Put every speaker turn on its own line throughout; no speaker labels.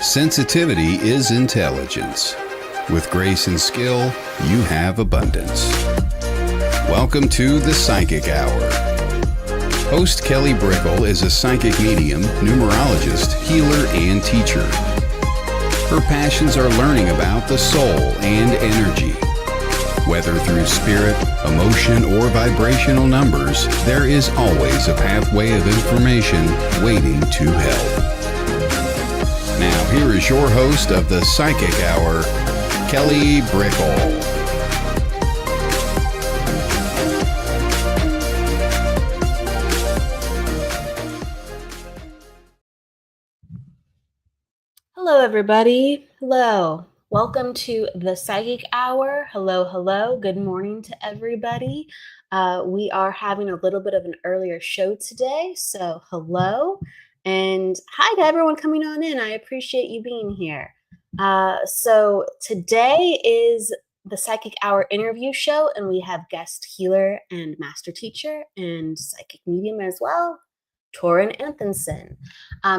Sensitivity is intelligence. With grace and skill, you have abundance. Welcome to the Psychic Hour. Host Kelly Brickle is a psychic medium, numerologist, healer, and teacher. Her passions are learning about the soul and energy. Whether through spirit, emotion, or vibrational numbers, there is always a pathway of information waiting to help. Now, here is your host of the Psychic Hour, Kelly Brickle.
Hello, everybody. Hello. Welcome to the Psychic Hour. Hello, hello. Good morning to everybody. We are having a little bit of an earlier show today, so hello. And hi to everyone coming on in. I appreciate you being here. So today is the Psychic Hour interview show, and we have guest healer and master teacher and psychic medium as well, Torunn Anthonsen.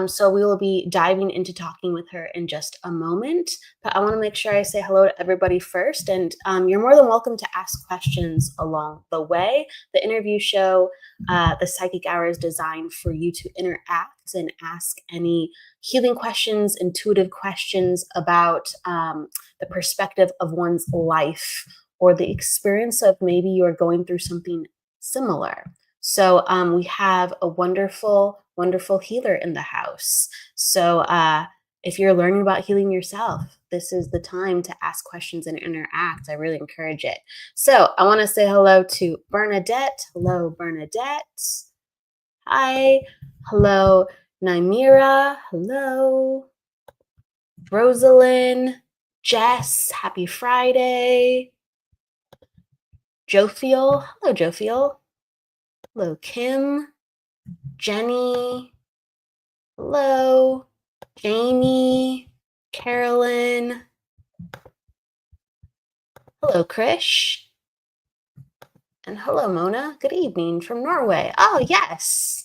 So we will be diving into talking with her in just a moment, but I want to make sure I say hello to everybody first, and you're more than welcome to ask questions along the way. The interview show, the Psychic Hour, is designed for you to interact and ask any healing questions, intuitive questions about the perspective of one's life or the experience of maybe you're going through something similar. So we have a wonderful, wonderful healer in the house. So if you're learning about healing yourself, this is the time to ask questions and interact. I really encourage it. So I want to say hello to Bernadette. Hello, Bernadette. Hi. Hello, Naimira. Hello. Rosalind. Jess. Happy Friday. Jophiel. Hello, Jophiel. Hello, Kim, Jenny, hello, Jamie, Carolyn, hello, Krish, and hello, Mona. Good evening from Norway. Oh, yes.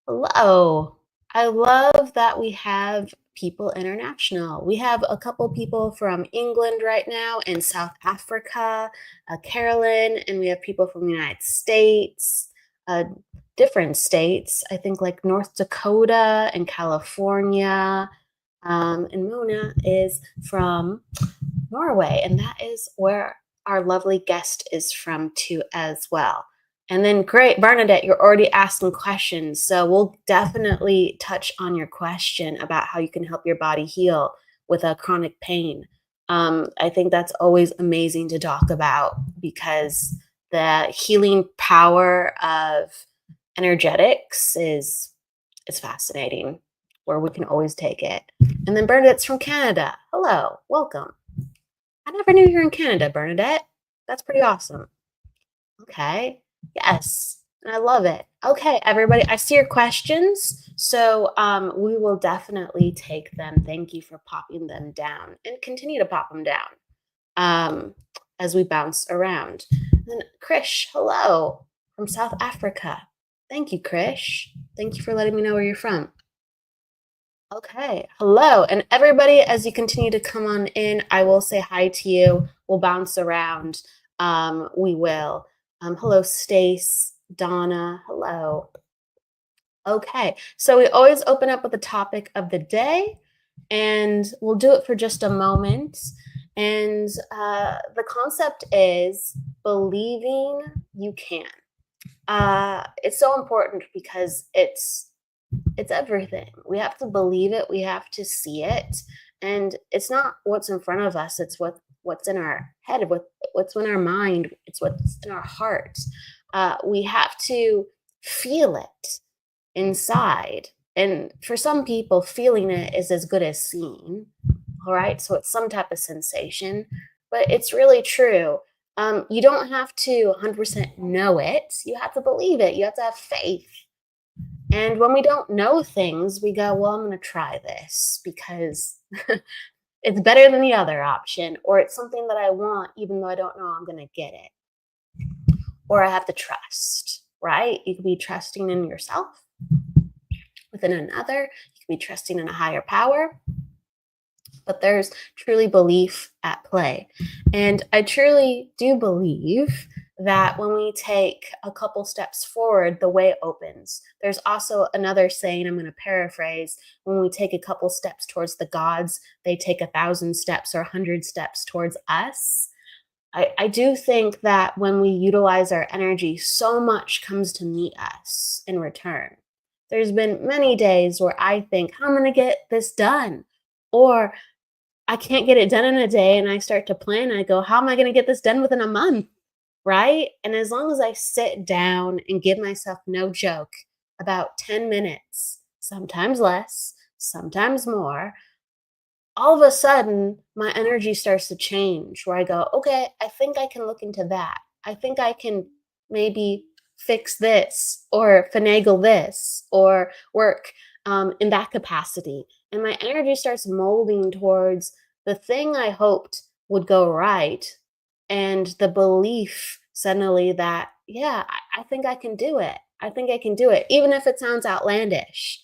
Hello. I love that we have people international. We have a couple people from England right now and South Africa, Carolyn, and we have people from the United States. Different states, I think like North Dakota and California. And Mona is from Norway, and that is where our lovely guest is from too as well. And then great, Bernadette, you're already asking questions. So we'll definitely touch on your question about how you can help your body heal with a chronic pain. I think that's always amazing to talk about because the healing power of energetics is fascinating, where we can always take it. And then Bernadette's from Canada. Hello, welcome. I never knew you were in Canada, Bernadette. That's pretty awesome. Okay, yes, I love it. Okay, everybody, I see your questions, so we will definitely take them. Thank you for popping them down and continue to pop them down as we bounce around. And then Krish, hello, from South Africa. Thank you, Krish. Thank you for letting me know where you're from. Okay, hello. And everybody, as you continue to come on in, I will say hi to you. We'll bounce around. We will. Hello, Stace, Donna, hello. Okay, so we always open up with the topic of the day, and we'll do it for just a moment. And the concept is believing you can. It's so important because it's everything. We have to believe it. We have to see it. And it's not what's in front of us. It's what's in our head, what's in our mind. It's what's in our heart. We have to feel it inside. And for some people, feeling it is as good as seeing. All right. So it's some type of sensation, but it's really true. You don't have to 100% know it. You have to believe it. You have to have faith. And when we don't know things, we go, well, I'm going to try this because it's better than the other option, or it's something that I want, even though I don't know I'm going to get it. Or I have to trust, right? You could be trusting in yourself, within another. You could be trusting in a higher power. but there's truly belief at play. And I truly do believe that when we take a couple steps forward, the way opens. There's also another saying, I'm going to paraphrase: when we take a couple steps towards the gods, they take 1,000 steps or 100 steps towards us. I do think that when we utilize our energy, so much comes to meet us in return. There's been many days where I think, I'm going to get this done. Or I can't get it done in a day, and I start to plan. I go, how am I going to get this done within a month? Right? And as long as I sit down and give myself, no joke, about 10 minutes, sometimes less, sometimes more, all of a sudden my energy starts to change, where I go, okay, I think I can look into that. I think I can maybe fix this or finagle this or work in that capacity. And my energy starts molding towards the thing I hoped would go right, and the belief suddenly that, yeah, I think I can do it. I think I can do it, even if it sounds outlandish.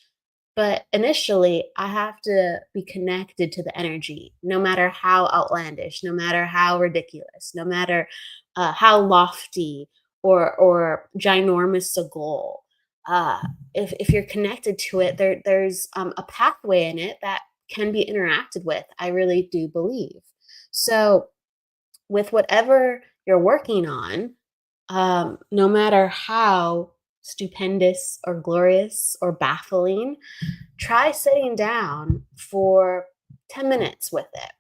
But initially, I have to be connected to the energy, no matter how outlandish, no matter how ridiculous, no matter how lofty or ginormous a goal. Uh, if you're connected to it, there's a pathway in it that can be interacted with. I really do believe. So, with whatever you're working on, no matter how stupendous or glorious or baffling, try sitting down for 10 minutes with it,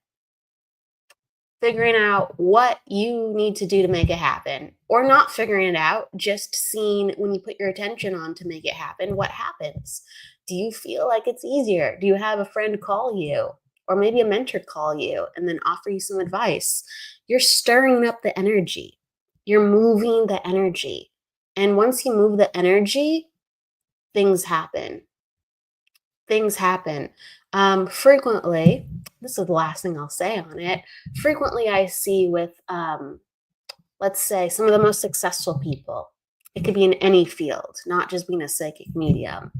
figuring out what you need to do to make it happen, or not figuring it out, just seeing when you put your attention on to make it happen, what happens. Do you feel like it's easier? Do you have a friend call you, or maybe a mentor call you and then offer you some advice? You're stirring up the energy. You're moving the energy. And once you move the energy, things happen. Things happen. Frequently, this is the last thing I'll say on it. Frequently, I see with, let's say, some of the most successful people, it could be in any field, not just being a psychic medium,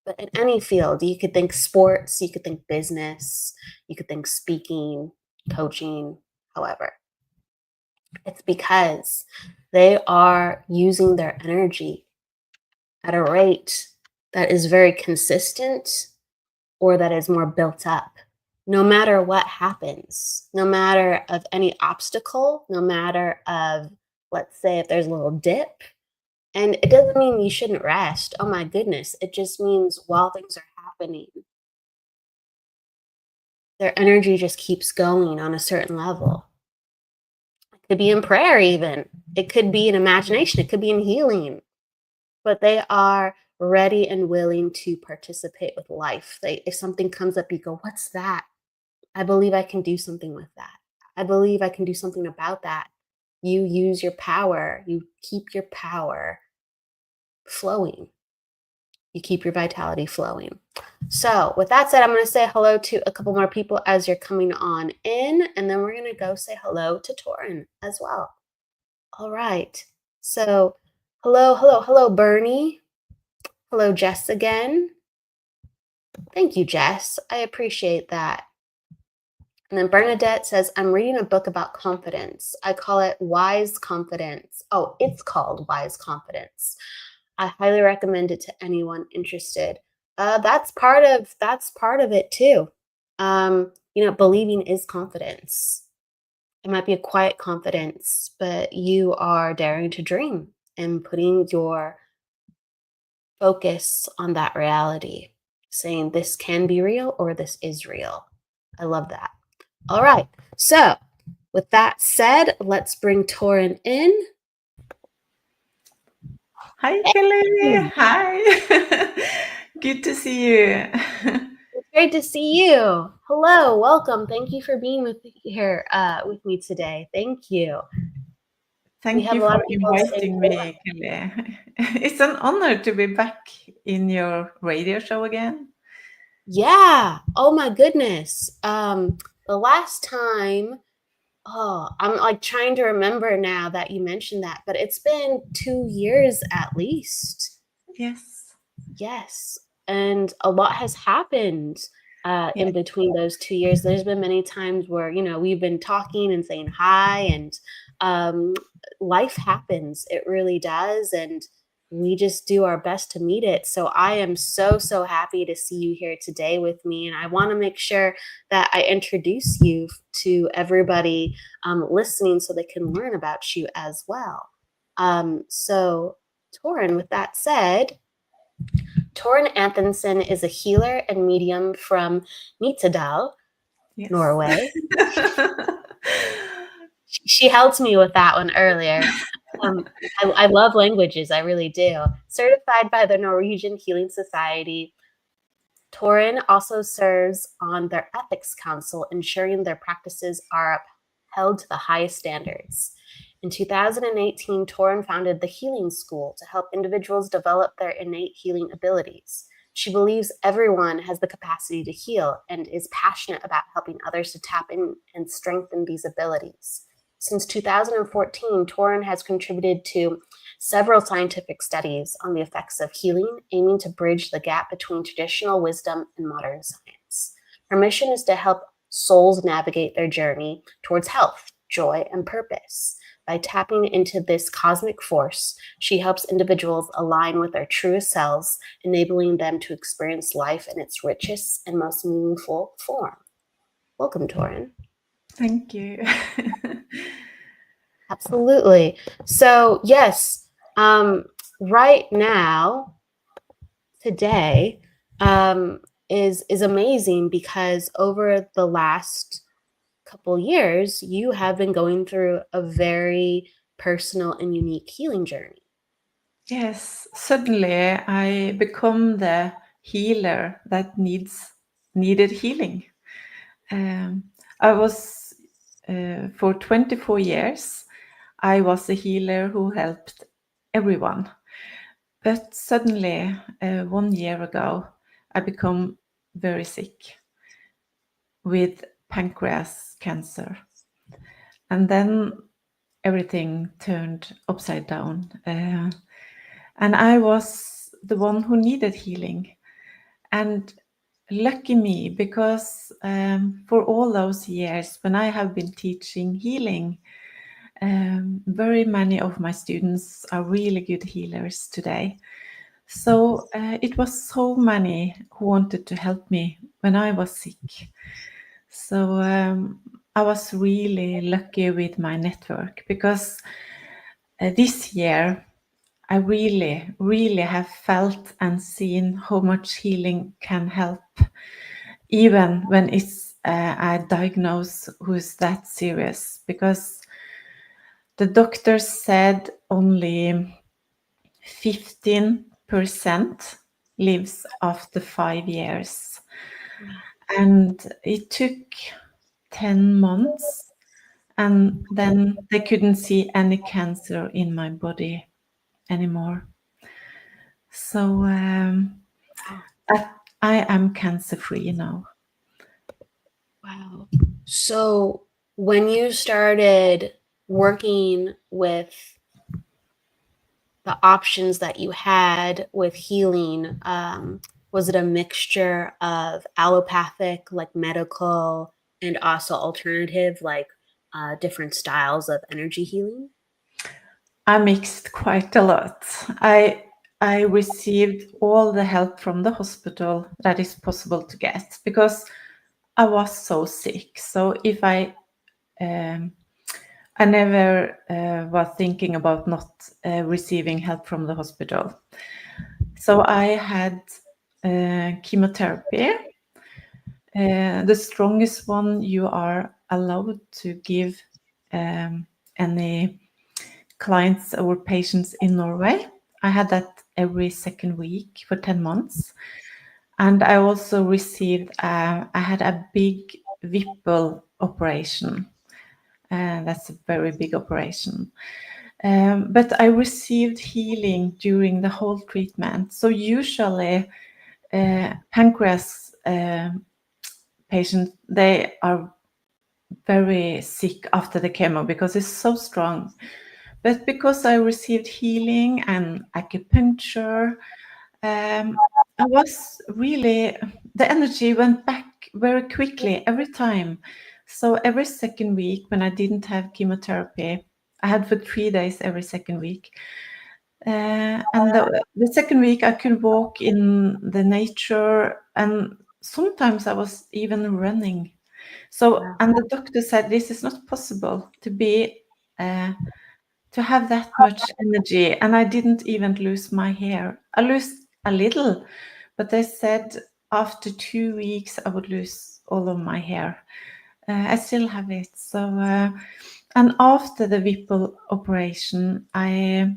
but in any field. You could think sports, you could think business, you could think speaking, coaching, however. It's because they are using their energy at a rate that is very consistent, or that is more built up. No matter what happens, no matter of any obstacle, no matter of, let's say, if there's a little dip, and it doesn't mean you shouldn't rest. Oh my goodness. It just means while things are happening, their energy just keeps going on a certain level. It could be in prayer, even. It could be in imagination. It could be in healing. But they are ready and willing to participate with life. If something comes up, you go, what's that? I believe I can do something with that. I believe I can do something about that. You use your power. You keep your power flowing. You keep your vitality flowing. So with that said, I'm going to say hello to a couple more people as you're coming on in, and then we're going to go say hello to Torunn as well. All right. So hello, Bernie. Hello, Jess again. Thank you, Jess. I appreciate that. And then Bernadette says, I'm reading a book about confidence. I call it Wise Confidence. Oh, it's called Wise Confidence. I highly recommend it to anyone interested. That's part of it too. Believing is confidence. It might be a quiet confidence, but you are daring to dream and putting your focus on that reality, saying this can be real or this is real. I love that. All right. So with that said, let's bring Torunn in.
Hi, Kelly. Hi. Good to see you.
It's great to see you. Hello, welcome. Thank you for being with me today. Thank you.
Thank you for inviting me, Kelly. It's an honor to be back in your radio show again.
Yeah. Oh my goodness. The last time, I'm like trying to remember now that you mentioned that, but it's been 2 years at least.
Yes.
Yes. And a lot has happened. in between those 2 years. There's been many times where, you know, we've been talking and saying hi, and life happens. It really does. And we just do our best to meet it. So I am so, so happy to see you here today with me. And I want to make sure that I introduce you to everybody listening so they can learn about you as well. So Torunn, with that said, Torunn Anthonsen is a healer and medium from Nittedal, yes. Norway. She helped me with that one earlier. I love languages, I really do. Certified by the Norwegian Healing Society, Torunn also serves on their ethics council, ensuring their practices are upheld to the highest standards. In 2018, Torunn founded the Healing School to help individuals develop their innate healing abilities. She believes everyone has the capacity to heal and is passionate about helping others to tap in and strengthen these abilities. Since 2014, Torunn has contributed to several scientific studies on the effects of healing, aiming to bridge the gap between traditional wisdom and modern science. Her mission is to help souls navigate their journey towards health, joy, and purpose. By tapping into this cosmic force, she helps individuals align with their truest selves, enabling them to experience life in its richest and most meaningful form. Welcome, Torunn.
Thank you.
Absolutely. So, yes, right now, today, is amazing because over the last couple years, you have been going through a very personal and unique healing journey.
Yes, suddenly I become the healer that needed healing. I was for 24 years, I was a healer who helped everyone. But suddenly, 1 year ago, I become very sick with pancreas cancer. And then everything turned upside down. And I was the one who needed healing. And lucky me, because for all those years when I have been teaching healing, very many of my students are really good healers today. So it was so many who wanted to help me when I was sick. So I was really lucky with my network, because this year I really, really have felt and seen how much healing can help, even when it's a diagnosis who's that serious, because the doctor said only 15% lives after 5 years. And it took 10 months, and then they couldn't see any cancer in my body anymore. So I am cancer-free now.
Wow. So when you started working with the options that you had with healing, was it a mixture of allopathic, like medical, and also alternative, like different styles of energy healing?
I mixed quite a lot. I received all the help from the hospital that is possible to get, because I was so sick. So if I never was thinking about not receiving help from the hospital. So I had chemotherapy, the strongest one you are allowed to give any clients or patients in Norway. I had that every second week for 10 months. And I also received, I had a big Whipple operation. That's a very big operation. But I received healing during the whole treatment. So usually pancreas patients, they are very sick after the chemo because it's so strong. But because I received healing and acupuncture, I was really, the energy went back very quickly every time. So every second week when I didn't have chemotherapy, I had for 3 days every second week. And the second week I could walk in the nature, and sometimes I was even running. So,
Wow.
and the doctor said this is not possible to be to have that much energy, and I didn't even lose my hair. I lost a little, but they said after 2 weeks I would lose all of my hair. I still have it. So, and after the Whipple operation, I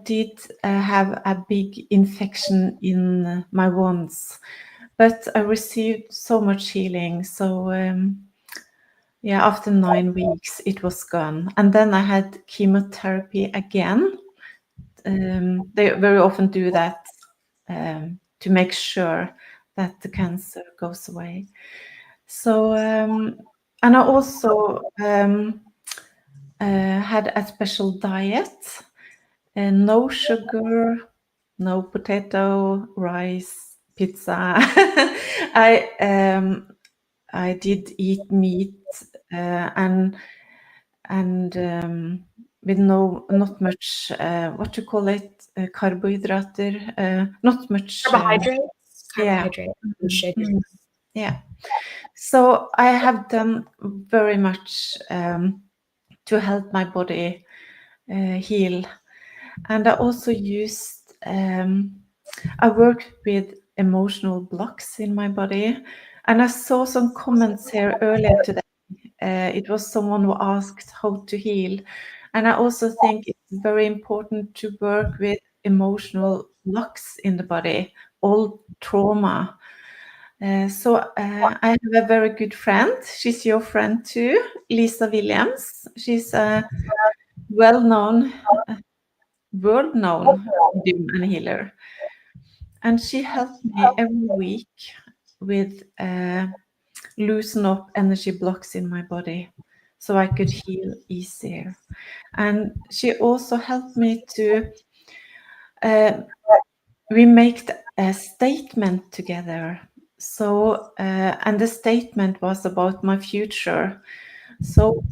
did have a big infection in my wounds, but I received so much healing. So yeah, after 9 weeks, it was gone. And then I had chemotherapy again. They very often do that to make sure that the cancer goes away. So, and I also had a special diet, no sugar, no potato, rice, pizza. I did eat meat and with not much what you call it, carbohydrater, not much.
Carbohydrates,
Yeah.
and sugar.
Yeah. So I have done very much to help my body heal, and I also used. I worked with emotional blocks in my body, and I saw some comments here earlier today. It was someone who asked how to heal, and I also think it's very important to work with emotional blocks in the body, all trauma. So I have a very good friend. She's your friend too, Lisa Williams. She's a well-known, world-known medium and healer, and she helped me every week with loosen up energy blocks in my body so I could heal easier. And she also helped me to we make a statement together. So and the statement was about my future. So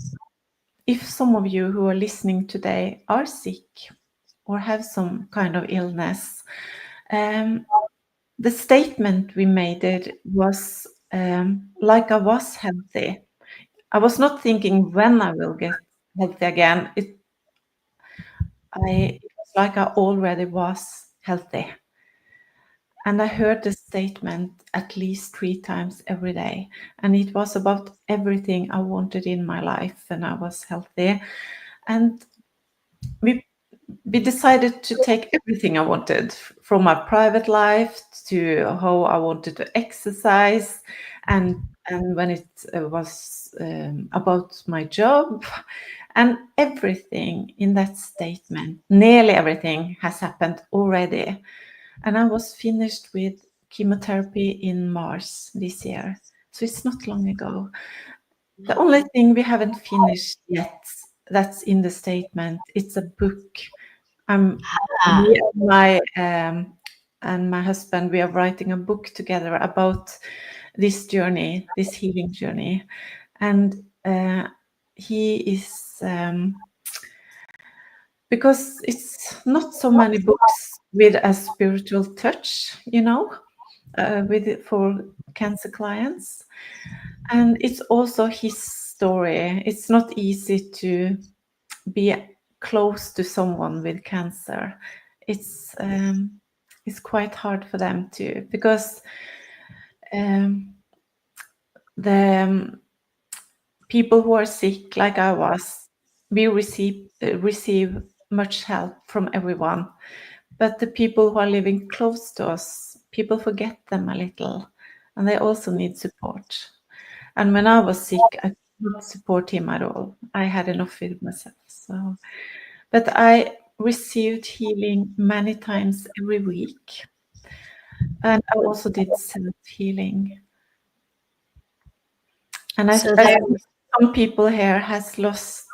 if some of you who are listening today are sick or have some kind of illness, the statement we made it was like I was healthy. I was not thinking when I will get healthy again. It was like I already was healthy. And I heard the statement at least 3 times every day. And it was about everything I wanted in my life when I was healthy. And we decided to take everything I wanted, from my private life to how I wanted to exercise, and when it was about my job, and everything in that statement, nearly everything has happened already. And I was finished with chemotherapy in March this year, so it's not long ago. The only thing we haven't finished yet that's in the statement, it's a book. Me and my husband, we are writing a book together about this journey, this healing journey. And he is because it's not so many books with a spiritual touch, with for cancer clients. And it's also his story. It's not easy to be close to someone with cancer. It's quite hard for them too, because the people who are sick, like I was, we receive much help from everyone. But the people who are living close to us, people forget them a little, and they also need support. And when I was sick, I could not support him at all. I had enough with myself. So, but I received healing many times every week, and I also did self-healing. And I see some people here has lost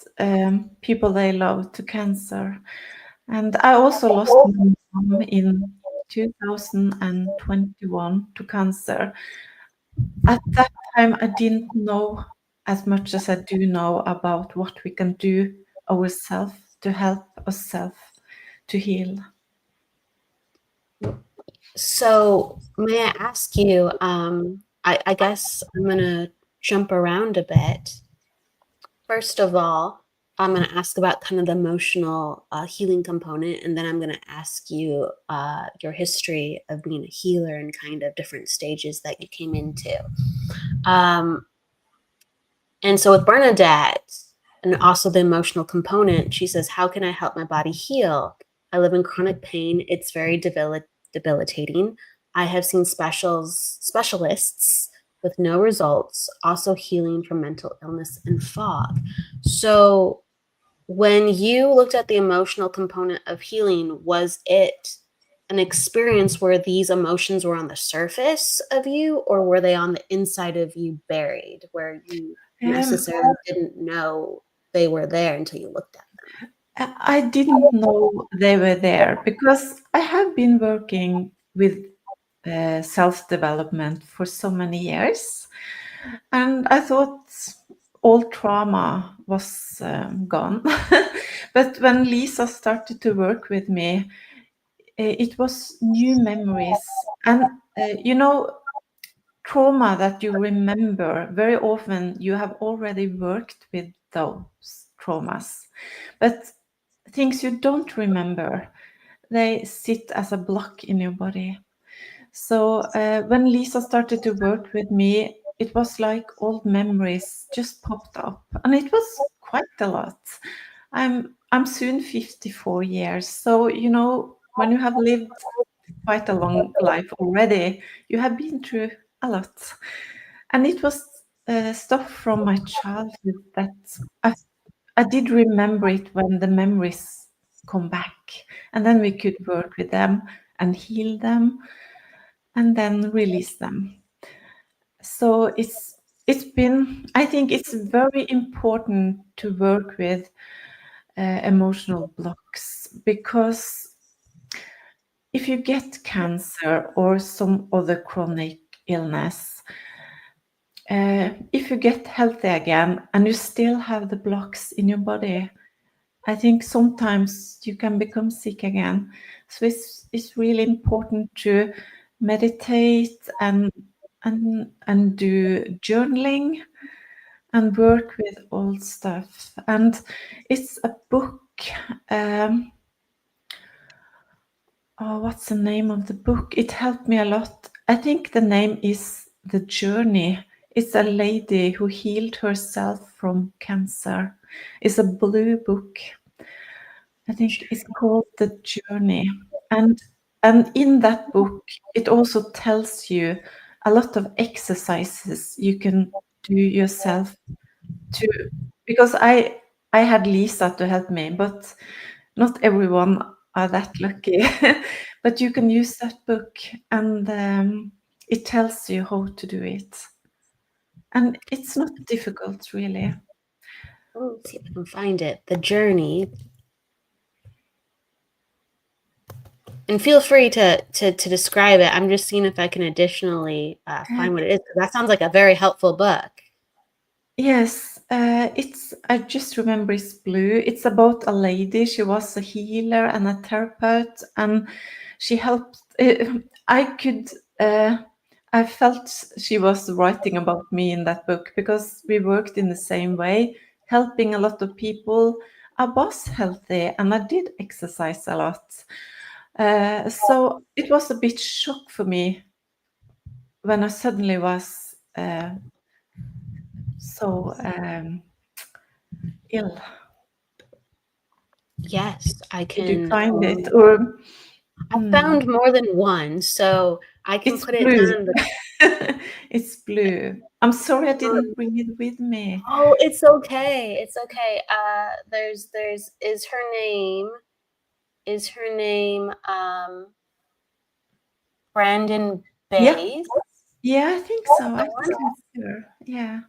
people they love to cancer, and I also lost my mom in 2021 to cancer. at that time, I didn't know as much as I do now about what we can do ourselves to help ourselves to heal.
So, may I ask you? I guess I'm gonna jump around a bit. First of all, I'm going to ask about kind of the emotional healing component, and then I'm going to ask you your history of being a healer and kind of different stages that you came into. And so with Bernadette, and also the emotional component, she says, "How can I help my body heal? I live in chronic pain. It's very debilitating. I have seen specialists with no results, also healing from mental illness and fog." So when you looked at the emotional component of healing, was it an experience where these emotions were on the surface of you, or were they on the inside of you buried, where you necessarily didn't know they were there until you looked at them?
I didn't know they were there because I have been working with self-development for so many years, and I thought all trauma was gone. But when Lisa started to work with me, it was new memories. And trauma that you remember, very often you have already worked with those traumas. But things you don't remember, they sit as a block in your body. So when Lisa started to work with me, it was like old memories just popped up, and it was quite a lot. I'm soon 54 years, so when you have lived quite a long life already, you have been through a lot, and it was stuff from my childhood that I did remember it when the memories come back, and then we could work with them and heal them and then release them. So I think it's very important to work with emotional blocks, because if you get cancer or some other chronic illness, if you get healthy again and you still have the blocks in your body, I think sometimes you can become sick again. So it's really important to meditate and do journaling and work with old stuff. And it's a book. What's the name of the book? It helped me a lot. I think the name is The Journey. It's a lady who healed herself from cancer. It's a blue book. I think it's called The Journey. And in that book, it also tells you a lot of exercises you can do yourself to, because I had Lisa to help me, but not everyone are that lucky. But you can use that book, and it tells you how to do it. And it's not difficult, really.
Oh, let's see if I can find it. The Journey. And feel free to describe it. I'm just seeing if I can additionally find what it is. That sounds like a very helpful book.
Yes, I just remember it's blue. It's about a lady. She was a healer and a therapist, and she helped. I felt she was writing about me in that book because we worked in the same way, helping a lot of people. I was healthy and I did exercise a lot. So it was a bit shock for me when I suddenly was so ill.
Yes, I
Did you
can.
find it? Or
I found more than one, so I can
it's
put it
blue.
down in the.
It's blue. I'm sorry I didn't bring it with me.
Oh, it's okay. It's okay. There's is her name Brandon
Yeah,
Bays?
yeah, I think so. I think it's her. Yeah.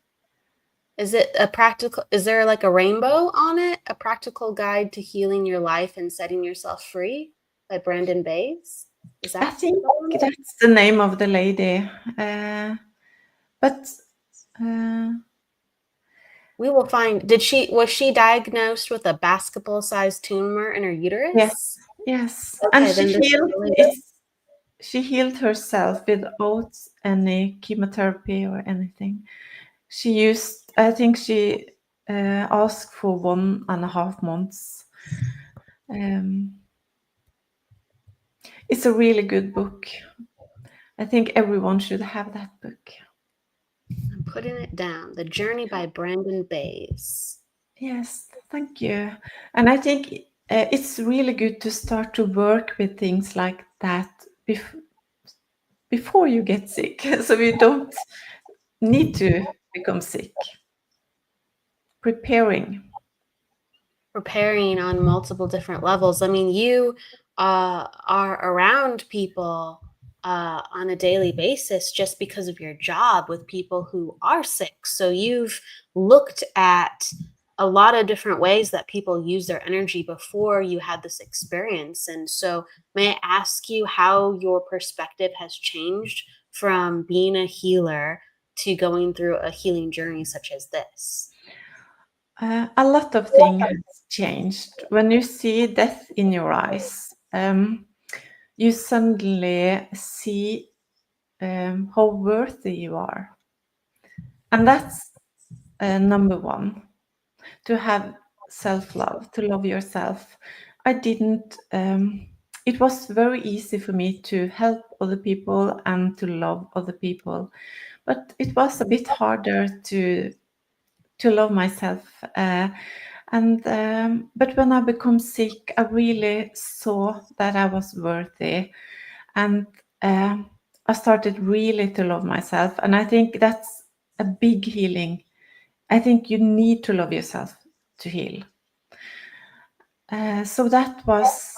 Is it a practical? Is there like a rainbow on it? A practical guide to healing your life and setting yourself free by Brandon Bays? Is
I
that
think
the one?
that's the name of the lady. But
we will find. Was she diagnosed with a basketball-sized tumor in her uterus?
yes.
Okay,
And
then
she healed herself without any chemotherapy or anything. I think she asked for 1.5 months. It's a really good book. I think everyone should have that book.
I'm putting it down. The Journey by Brandon Bays.
Yes, thank you. And I think it's really good to start to work with things like that before you get sick, so you don't need to become sick. Preparing
on multiple different levels. I mean, you are around people on a daily basis just because of your job with people who are sick. So you've looked at a lot of different ways that people use their energy before you had this experience. And so may I ask you how your perspective has changed from being a healer to going through a healing journey such as this?
a lot of things has changed. When you see death in your eyes, you suddenly see how worthy you are. And that's number one, to have self-love, to love yourself. It was very easy for me to help other people and to love other people, but it was a bit harder to love myself. But when I become sick, I really saw that I was worthy, and I started really to love myself. And I think that's a big healing. I think you need to love yourself to heal. So that was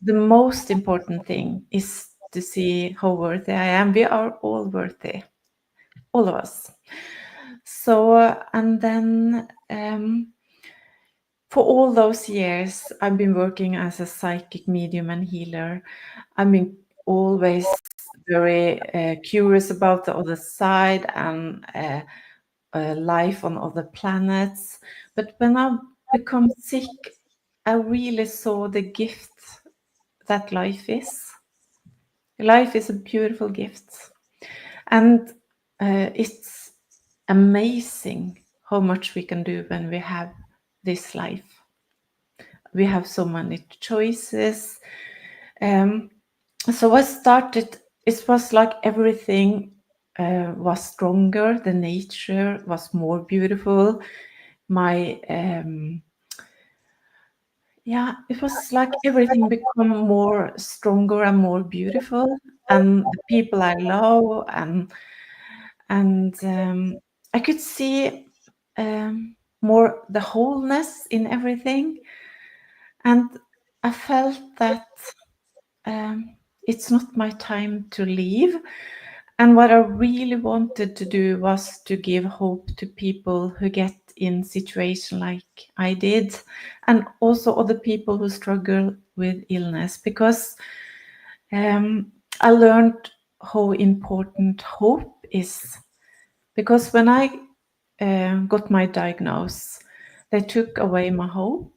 the most important thing, is to see how worthy I am. We are all worthy, all of us. So, and then for all those years, I've been working as a psychic medium and healer. I've been always very curious about the other side and life on other planets. But when I become sick, I really saw the gift that life is. Life is a beautiful gift. And it's amazing how much we can do when we have this life. We have so many choices. So I started, it was like everything was stronger, the nature was more beautiful. It was like everything become more stronger and more beautiful, and the people I love, and I could see more the wholeness in everything, and I felt that it's not my time to leave. And what I really wanted to do was to give hope to people who get in situation like I did, and also other people who struggle with illness, because I learned how important hope is. Because when I got my diagnosis, they took away my hope,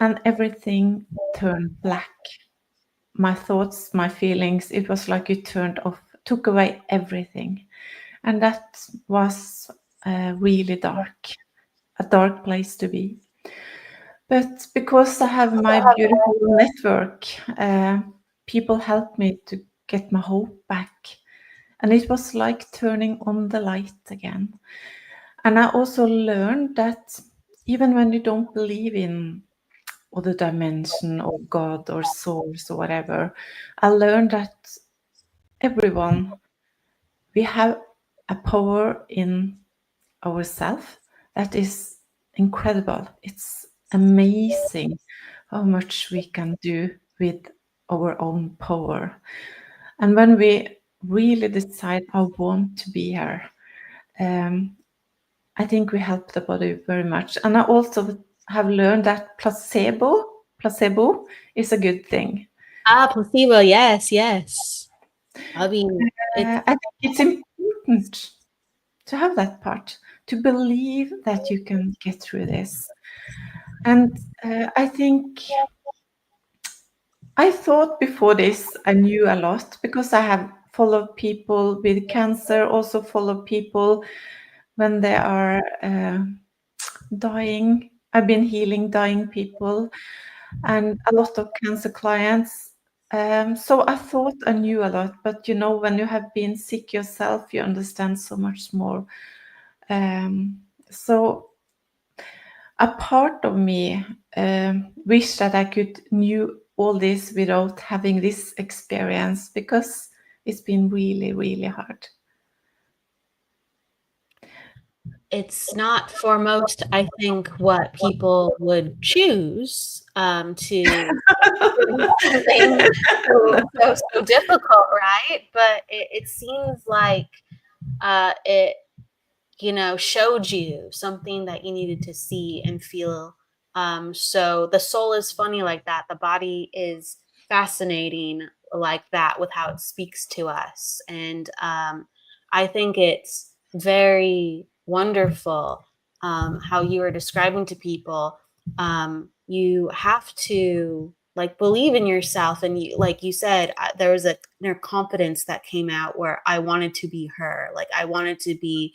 and everything turned black. My thoughts, my feelings, it was like it turned off, took away everything. And that was really dark, a dark place to be. But because I have my beautiful network, people helped me to get my hope back. And it was like turning on the light again. And I also learned that even when you don't believe in other dimension or God or souls or whatever, I learned that everyone, we have a power in ourselves that is incredible. It's amazing how much we can do with our own power. And when we really decide, I want to be here, I think we help the body very much. And I also have learned that placebo is a good thing.
Placebo, yes. I mean,
I think it's important. to have that part, to believe that you can get through this. And I think I thought before this I knew a lot, because I have followed people with cancer, also followed people when they are dying. I've been healing dying people and a lot of cancer clients. So I thought I knew a lot, but when you have been sick yourself, you understand so much more. So a part of me wish that I could knew all this without having this experience, because it's been really, really hard.
It's not for most, I think, what people would choose to something so difficult, right? But it seems like it showed you something that you needed to see and feel. So the soul is funny like that. The body is fascinating like that, with how it speaks to us. And I think it's very wonderful how you are describing to people. You have to believe in yourself, and like you said, there was a inner confidence that came out where I wanted to be her. Like I wanted to be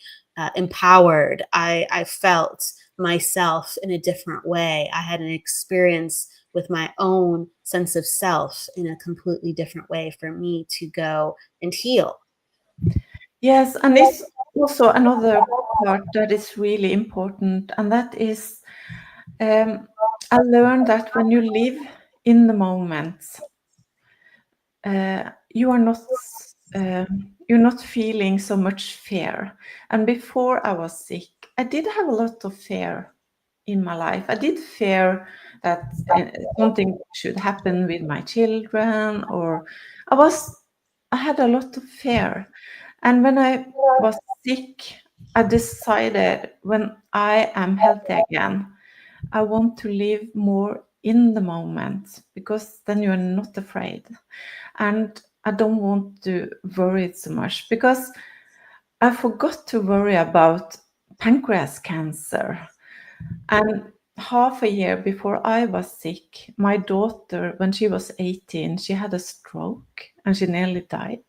empowered. I felt myself in a different way. I had an experience with my own sense of self in a completely different way for me to go and heal.
Yes, and it's also another part that is really important, and that is I learned that when you live in the moment, you are not you're not feeling so much fear. And before I was sick, I did have a lot of fear in my life. I did fear that something should happen with my children, or I had a lot of fear. And when I was sick, I decided, when I am healthy again, I want to live more in the moment, because then you're not afraid. And I don't want to worry so much, because I forgot to worry about pancreas cancer. And half a year before I was sick, my daughter, when she was 18, she had a stroke and she nearly died.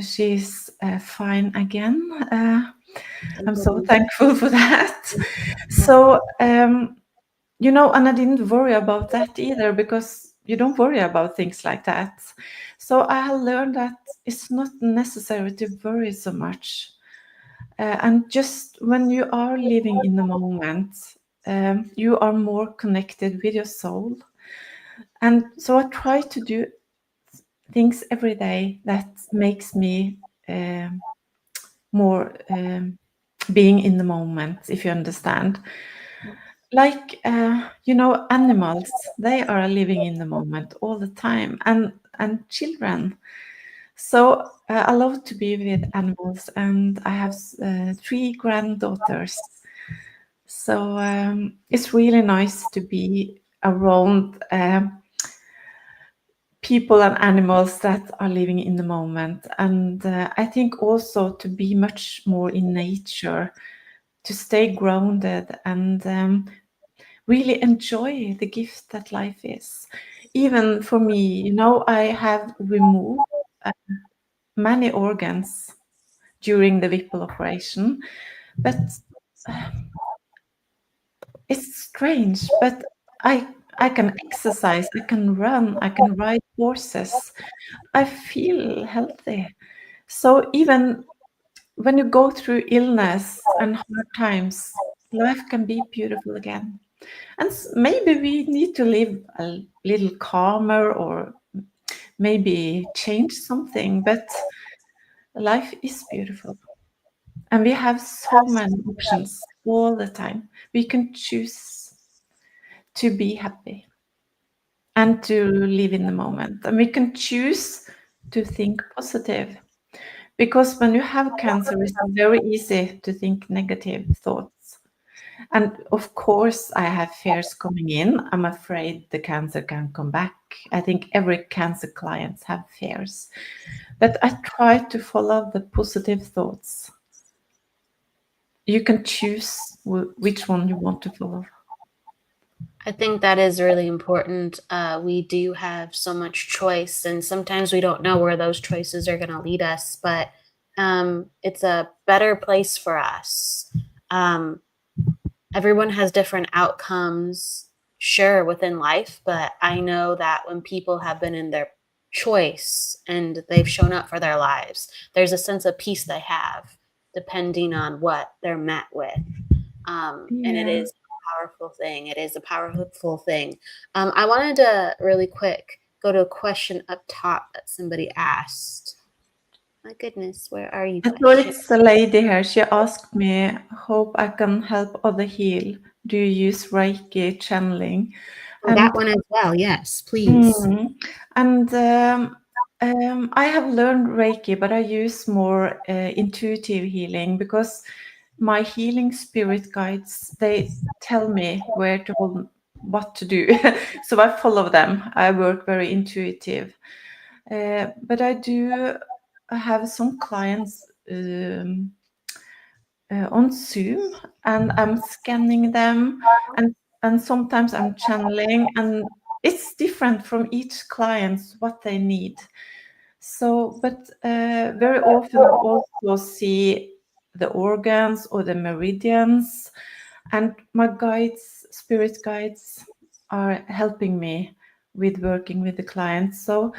She's fine again. I'm so thankful for that. So, and I didn't worry about that either, because you don't worry about things like that. So I learned that it's not necessary to worry so much. And just when you are living in the moment, you are more connected with your soul. And so I try to do things every day that makes me more being in the moment, if you understand. Like animals, they are living in the moment all the time, and children. So I love to be with animals, and I have 3 granddaughters. So it's really nice to be around people and animals that are living in the moment. And I think also to be much more in nature, to stay grounded, and really enjoy the gift that life is. Even for me, I have removed many organs during the Whipple operation, but it's strange. But I can exercise, I can run, I can ride horses. I feel healthy. So even when you go through illness and hard times, life can be beautiful again. And maybe we need to live a little calmer, or maybe change something, but life is beautiful. And we have so many options all the time. We can choose to be happy and to live in the moment. And we can choose to think positive. Because when you have cancer, it's very easy to think negative thoughts. And of course, I have fears coming in. I'm afraid the cancer can come back. I think every cancer client have fears. But I try to follow the positive thoughts. you can choose which one you want to follow.
I think that is really important. We do have so much choice, and sometimes we don't know where those choices are going to lead us, but it's a better place for us. Everyone has different outcomes, sure, within life, but I know that when people have been in their choice and they've shown up for their lives, there's a sense of peace they have depending on what they're met with. And it is a powerful thing. It is a powerful thing. I wanted to really quick go to a question up top that somebody asked. My goodness, where are you?
I thought it's a lady here. She asked me, hope I can help other heal. Do you use Reiki channeling?
Oh, that one as well. Yes, please.
And I have learned Reiki, but I use more intuitive healing because my healing spirit guides, they tell me where to hold, what to do. So I follow them. I work very intuitive. But I do have some clients on Zoom, and I'm scanning them, and sometimes I'm channeling, and it's different from each client what they need. So, but very often I also see the organs or the meridians, and my guides, spirit guides, are helping me with working with the clients. So.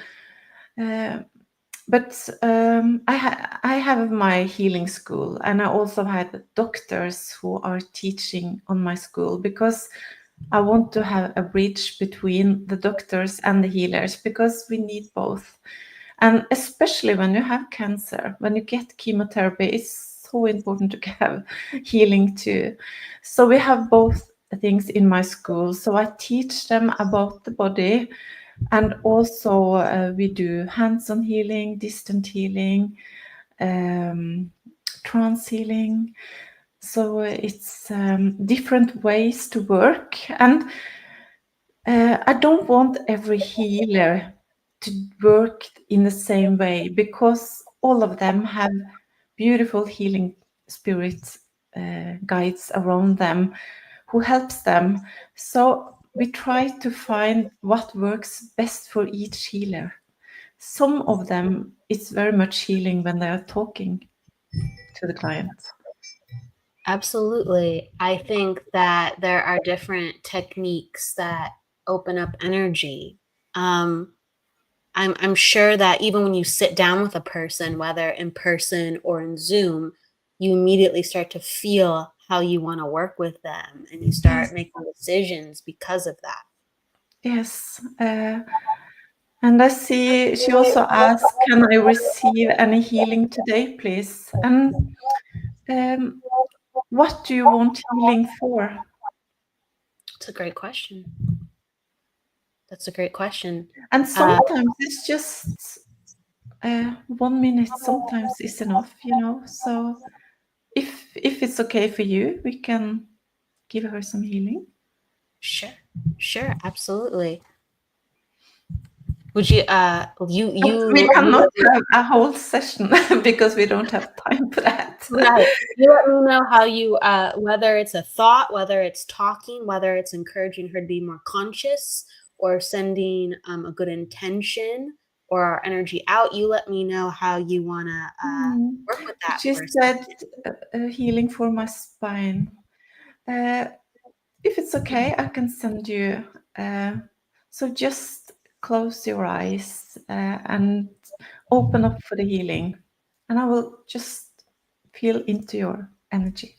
But I have my healing school, and I also had doctors who are teaching on my school because I want to have a bridge between the doctors and the healers because we need both. And especially when you have cancer, when you get chemotherapy, it's so important to have healing too. So we have both things in my school. So I teach them about the body. And also we do hands-on healing, distant healing, trance healing. So it's different ways to work. And I don't want every healer to work in the same way because all of them have beautiful healing spirit guides around them who helps them. So we try to find what works best for each healer. Some of them, it's very much healing when they are talking to the client.
Absolutely. I think that there are different techniques that open up energy. I'm sure that even when you sit down with a person, whether in person or in Zoom, you immediately start to feel how you want to work with them, and you start making decisions because of that.
Yes. And I see she also asked, can I receive any healing today, please? And what do you want healing for?
That's a great question. That's a great question.
And sometimes it's just 1 minute, sometimes is enough, you know. So if it's okay for you, we can give her some healing.
Sure, absolutely. Would you
We cannot have a whole session because we don't have time for that.
Right. You let me know how you whether it's a thought, whether it's talking, whether it's encouraging her to be more conscious or sending a good intention or our energy out. You let me know how you want to work with that.
She said healing for my spine. If it's okay, I can send you. So just close your eyes and open up for the healing. And I will just feel into your energy.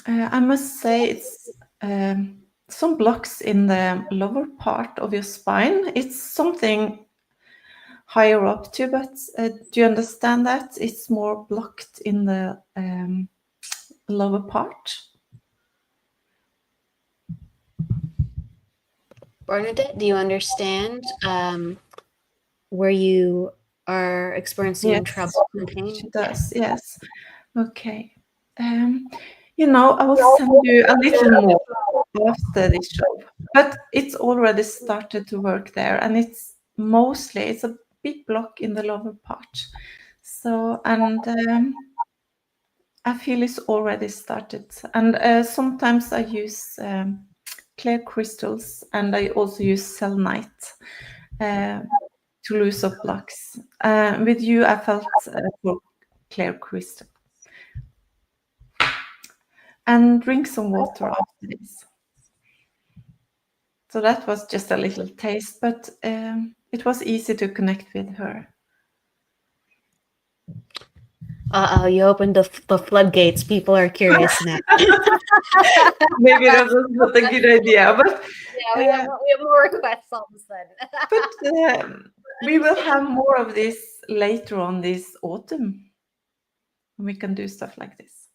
I must say it's some blocks in the lower part of your spine. It's something higher up too, but do you understand that? It's more blocked in the lower part.
Bernadette, do you understand where you are experiencing
Yes,
trouble and pain?
she does. Yes. Okay. I will send you a little more after this show, but it's already started to work there, and it's a big block in the lower part. So, and I feel it's already started. And sometimes I use clear crystals, and I also use selenite to lose up blocks. With you, I felt for clear crystal. And drink some water after this. So that was just a little taste, but it was easy to connect with her.
You opened the floodgates. People are curious now.
Maybe that was not a good idea, but
Yeah, we have more requests all of a sudden.
we will have more of this later on this autumn. We can do stuff like this.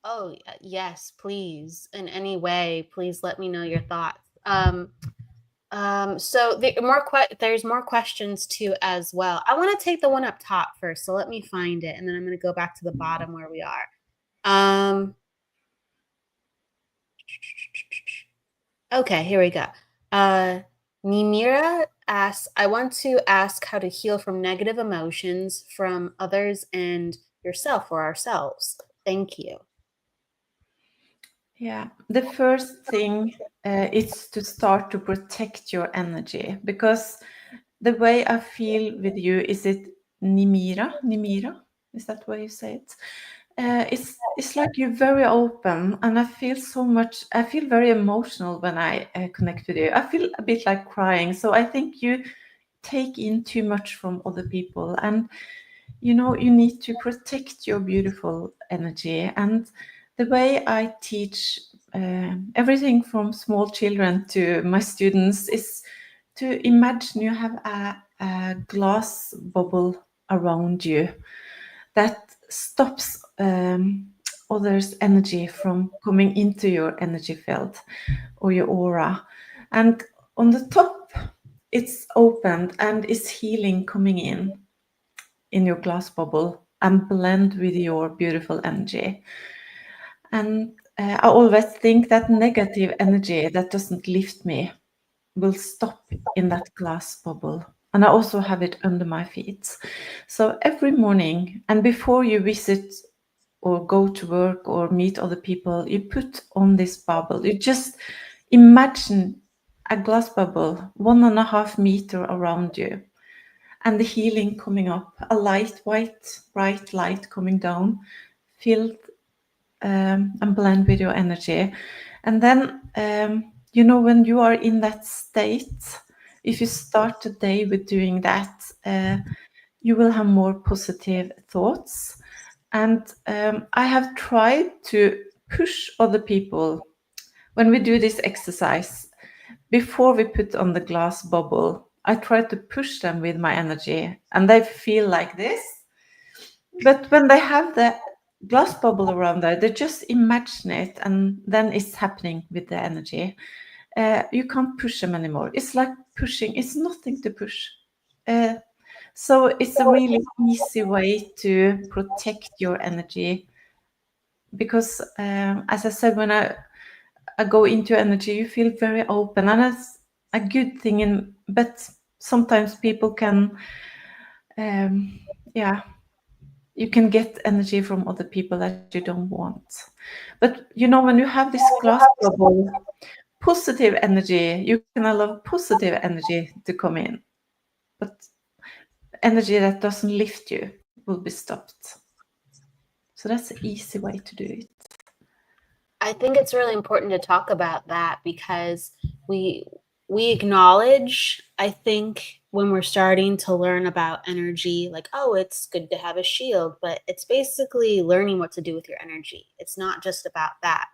Oh, yes, please. In any way, please let me know your thoughts. So there's more questions too as well. I want to take the one up top first, so let me find it, and then I'm going to go back to the bottom where we are. Okay, here we go. Nimira asks, I want to ask how to heal from negative emotions from others and yourself or ourselves. Thank you.
Yeah, the first thing is to start to protect your energy, because the way I feel with you, is it Nimira? Nimira? Is that the way you say it? It's like you're very open, and I feel very emotional when I connect with you. I feel a bit like crying. So I think you take in too much from other people, and you need to protect your beautiful energy. And the way I teach everything from small children to my students is to imagine you have a glass bubble around you that stops others' energy from coming into your energy field or your aura. And on the top, it's opened and is healing coming in your glass bubble and blend with your beautiful energy. And I always think that negative energy that doesn't lift me will stop in that glass bubble. And I also have it under my feet. So every morning, and before you visit or go to work or meet other people, you put on this bubble. You just imagine a glass bubble 1.5 meter around you, and the healing coming up, a light, white, bright light coming down, filled and blend with your energy. And then, when you are in that state, if you start the day with doing that, you will have more positive thoughts. And I have tried to push other people when we do this exercise. Before we put on the glass bubble, I try to push them with my energy, and they feel like this. But when they have the glass bubble around there, they just imagine it, and then it's happening with the energy. You can't push them anymore. It's like pushing. It's nothing to push. So it's a really easy way to protect your energy, because as I said, when I go into energy, you feel very open, and that's a good thing. But sometimes people can, you can get energy from other people that you don't want. But when you have this glass bubble, positive energy, you can allow positive energy to come in, but energy that doesn't lift you will be stopped. So that's an easy way to do it.
I think it's really important to talk about that, because we acknowledge, I think, when we're starting to learn about energy, like, oh, it's good to have a shield, but it's basically learning what to do with your energy. It's not just about that.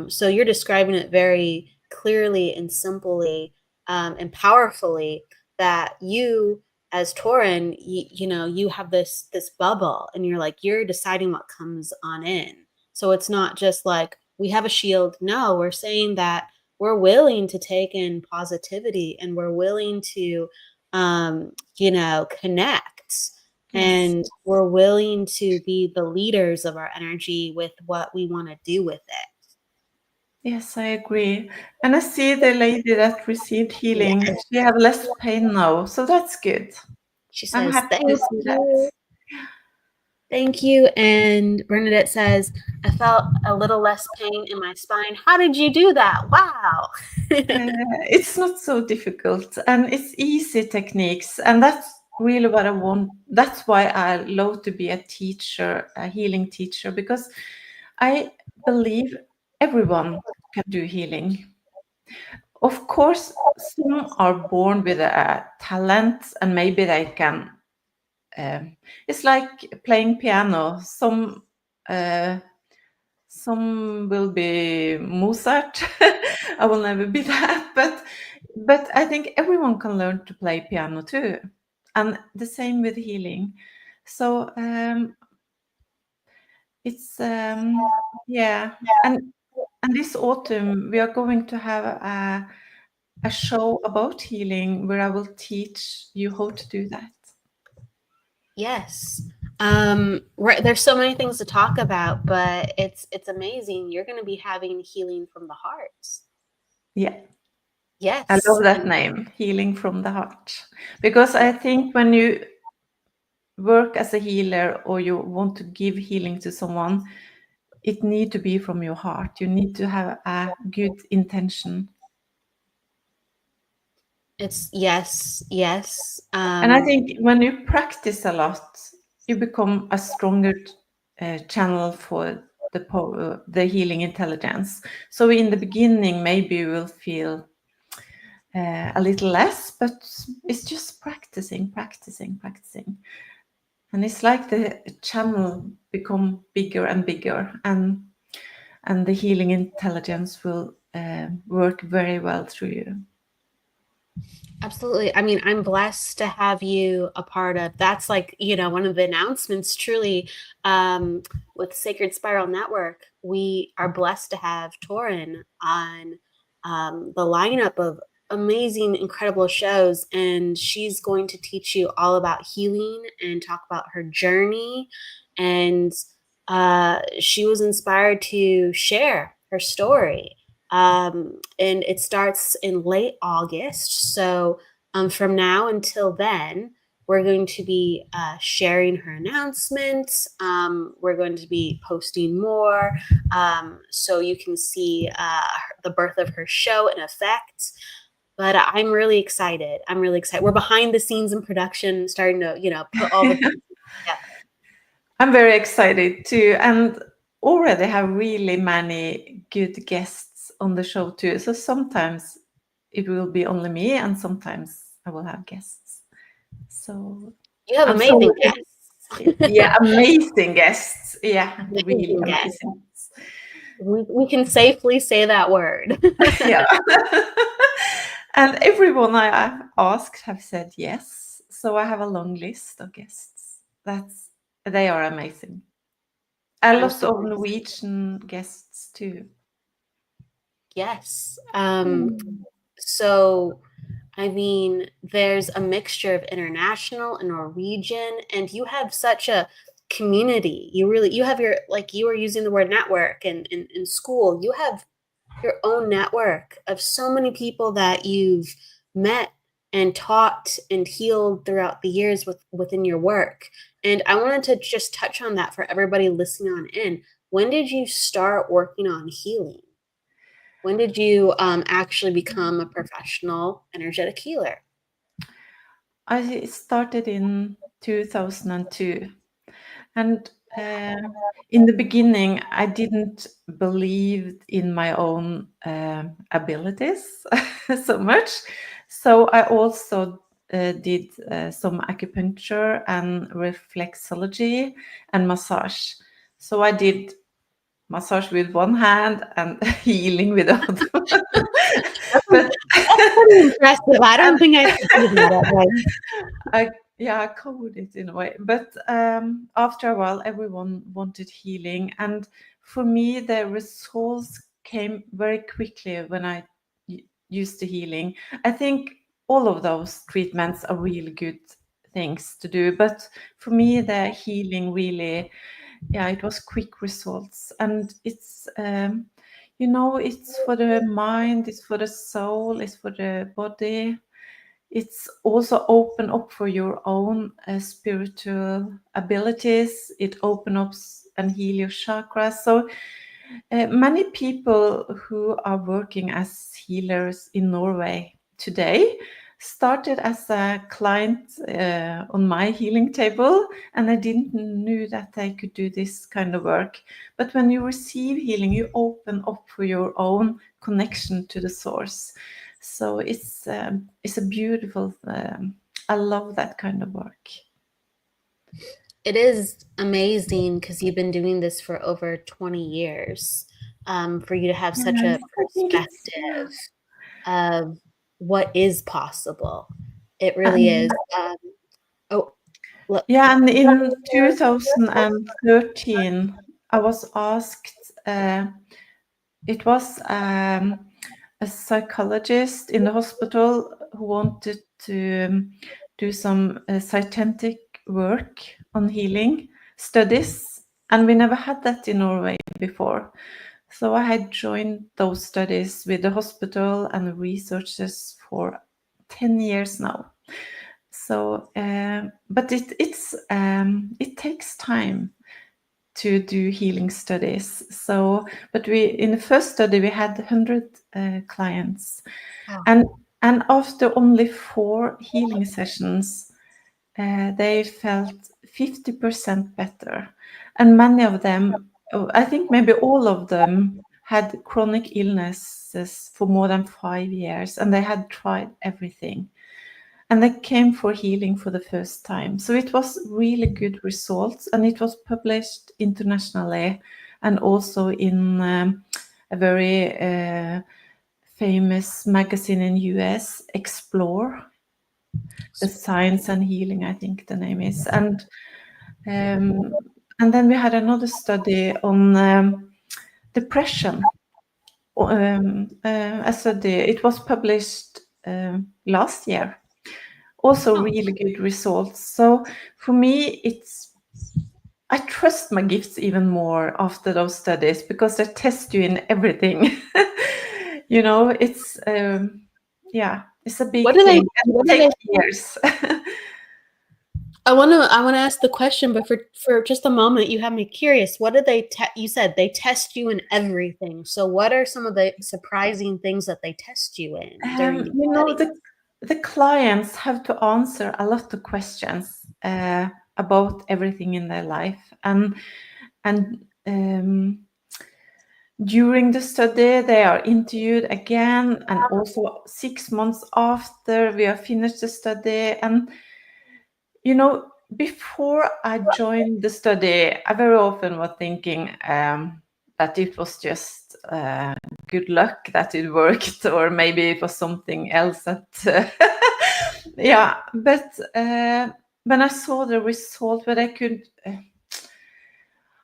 So you're describing it very clearly and simply and powerfully, that you, as Torunn, you have this bubble, and you're deciding what comes on in. So it's not just like we have a shield. No, we're saying that we're willing to take in positivity and we're willing to, connect.
Yes.
And we're willing to be the leaders of our energy with what we want to do with it.
Yes, I agree. And I see the lady that received healing,
Yes.
she have less pain now. So that's good.
She
I'm
says,
happy
thank
to see that.
you. Thank you. And Bernadette says, I felt a little less pain in my spine. How did you do that? Wow.
It's not so difficult and it's easy techniques. And that's really what I want. That's why I love to be a teacher, a healing teacher, because I believe everyone can do healing. Of course, some are born with a talent and maybe they can. It's like playing piano. Some will be Mozart. I will never be that, but I think everyone can learn to play piano too, and the same with healing. So it's yeah, and this autumn we are going to have a show about healing where I will teach you how to do that.
Yes. Right. There's so many things to talk about, but it's amazing. You're going to be having healing from the heart.
Yeah.
Yes.
I love that name, Healing from the Heart, because I think when you work as a healer or you want to give healing to someone, it need to be from your heart. You need to have a good intention.
It's yes.
And I think when you practice a lot, you become a stronger channel for the healing intelligence. So in the beginning, maybe you will feel a little less, but it's just practicing. And it's like the channel become bigger and bigger, and the healing intelligence will work very well through you.
Absolutely. I mean, I'm blessed to have you a part of. That's like, one of the announcements truly with Sacred Spiral Network. We are blessed to have Torunn on the lineup of amazing, incredible shows. And she's going to teach you all about healing and talk about her journey. And she was inspired to share her story. And it starts in late August. So from now until then, we're going to be sharing her announcements. We're going to be posting more so you can see the birth of her show in effect. But I'm really excited. We're behind the scenes in production, starting to, put all the things together.
I'm very excited too, and already have really many good guests on the show too. So sometimes it will be only me, and sometimes I will have guests. So
You have amazing guests.
Yeah, amazing guests. Yeah, really amazing.
We can safely say that word.
Yeah. And everyone I have asked have said yes. So I have a long list of guests. They are amazing. A lot of Norwegian guests too.
Yes. So, I mean, there's a mixture of international and Norwegian, and you have such a community. You have your, like you were using the word network in school. You have your own network of so many people that you've met and taught and healed throughout the years within your work. And I wanted to just touch on that for everybody listening on in. When did you start working on healing? When did you actually become a professional energetic healer?
I started in 2002. And in the beginning, I didn't believe in my own abilities so much. So I also did some acupuncture and reflexology and massage. So I did massage with one hand and healing with the other.
That's pretty impressive. I don't think I could do that.
yeah, coded in a way. But after a while, everyone wanted healing. And for me, the results came very quickly when I used the healing. I think all of those treatments are really good things to do. But for me, the healing really, yeah, it was quick results. And it's, it's for the mind, it's for the soul, it's for the body. It's also open up for your own spiritual abilities. It opens up and heal your chakras. So many people who are working as healers in Norway today started as a client on my healing table, and I didn't knew that I could do this kind of work. But when you receive healing, you open up for your own connection to the source. So it's a beautiful. I love that kind of work.
It is amazing because you've been doing this for over 20 years. For you to have such a perspective of what is possible. It really is. Look.
Yeah, and in 2013, I was asked, it was a psychologist in the hospital who wanted to do some scientific work on healing studies, and we never had that in Norway before. So I had joined those studies with the hospital and the researchers for 10 years now. So, but it takes time to do healing studies. So, but in the first study we had 100 clients,
Wow.
and after only 4 healing sessions, they felt 50% better, and many of them, I think maybe all of them, had chronic illnesses for more than 5 years, and they had tried everything. And they came for healing for the first time. So it was really good results, and it was published internationally and also in a very famous magazine in US, Explore, the Science and Healing, I think the name is. And then we had another study on depression. A study, it was published last year. Also really good results. So for me, I trust my gifts even more after those studies because they test you in everything. It's it's a big thing. It takes years.
I want to ask the question, but for just a moment, you have me curious. What did they you said they test you in everything. So what are some of the surprising things that they test you in during
the clients have to answer a lot of questions about everything in their life, and during the study they are interviewed again, and also 6 months after we have finished the study. And before I joined the study, I very often was thinking that it was just good luck that it worked, or maybe it was something else that but when I saw the result, where I could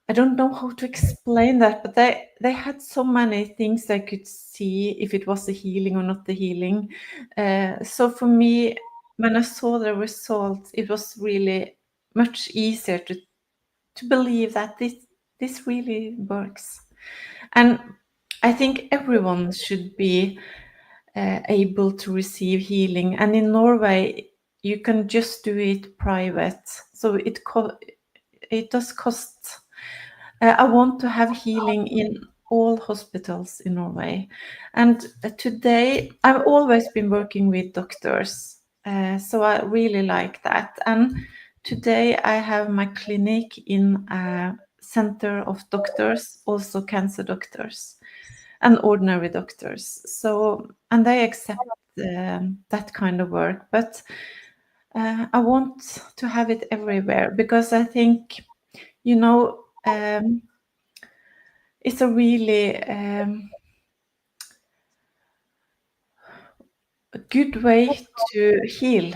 I don't know how to explain that, but they had so many things I could see if it was the healing or not the healing. So for me, when I saw the result, it was really much easier to believe that this really works. And I think everyone should be able to receive healing. And in Norway, you can just do it private. So it does cost. I want to have healing in all hospitals in Norway. And today, I've always been working with doctors. So I really like that. And today I have my clinic in a center of doctors, also cancer doctors and ordinary doctors. So, and they accept that kind of work. But I want to have it everywhere because I think, it's a really a good way to heal.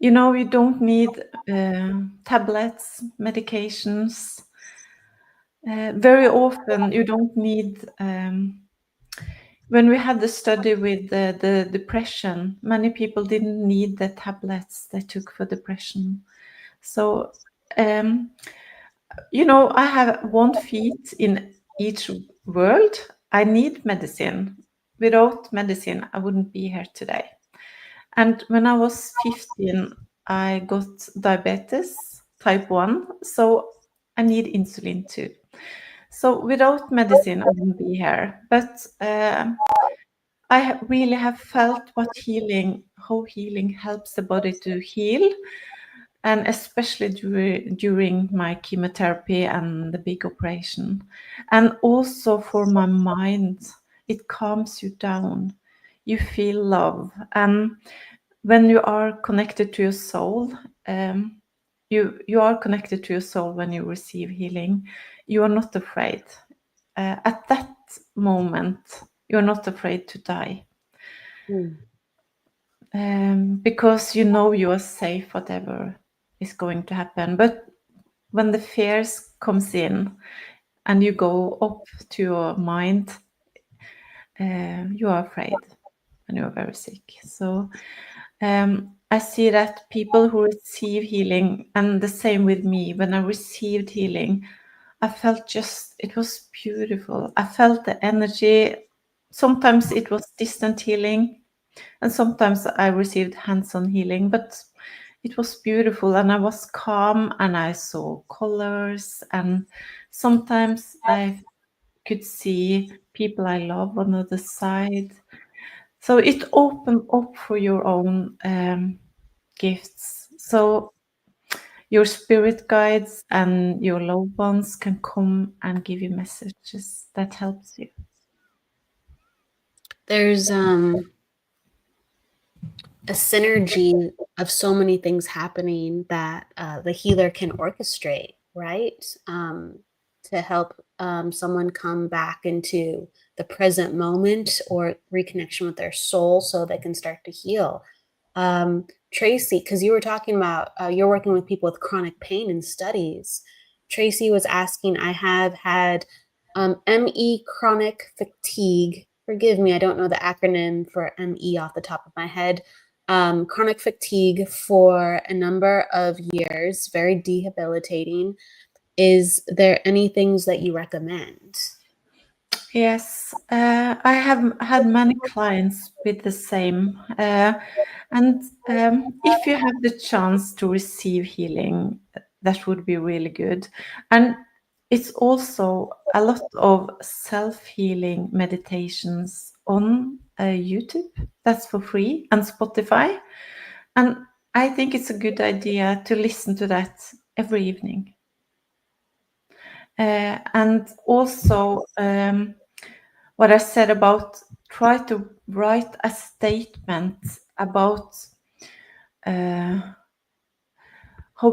you know, you don't need tablets, medications. Very often you don't need, when we had the study with the depression, many people didn't need the tablets they took for depression. So, you know, I have one feet in each world. I need medicine. Without medicine, I wouldn't be here today. And when I was 15, I got diabetes type 1. So I need insulin too. So without medicine, I wouldn't be here. But I really have felt how healing helps the body to heal. And especially during my chemotherapy and the big operation. And also for my mind, it calms you down. You feel love. And when you are connected to your soul, you are connected to your soul when you receive healing. You are not afraid. At that moment, you're not afraid to die. Because you know you are safe, whatever is going to happen. But when the fears comes in and you go up to your mind, you are afraid and you are very sick. So I see that people who receive healing, and the same with me, when I received healing, I felt it was beautiful. I felt the energy. Sometimes it was distant healing, and sometimes I received hands-on healing, but it was beautiful and I was calm and I saw colors, and sometimes I could see people I love on the other side. So it opened up for your own gifts. So your spirit guides and your loved ones can come and give you messages that helps you.
There's a synergy of so many things happening that the healer can orchestrate, right? To help someone come back into the present moment or reconnection with their soul so they can start to heal. Tracy, because you were talking about you're working with people with chronic pain in studies. Tracy was asking, I have had ME chronic fatigue. Forgive me, I don't know the acronym for ME off the top of my head. Chronic fatigue for a number of years, very debilitating. Is there any things that you recommend?
Yes, I have had many clients with the same. And if you have the chance to receive healing, that would be really good. And it's also a lot of self-healing meditations on YouTube. That's for free, and Spotify. And I think it's a good idea to listen to that every evening. And also, what I said about try to write a statement about how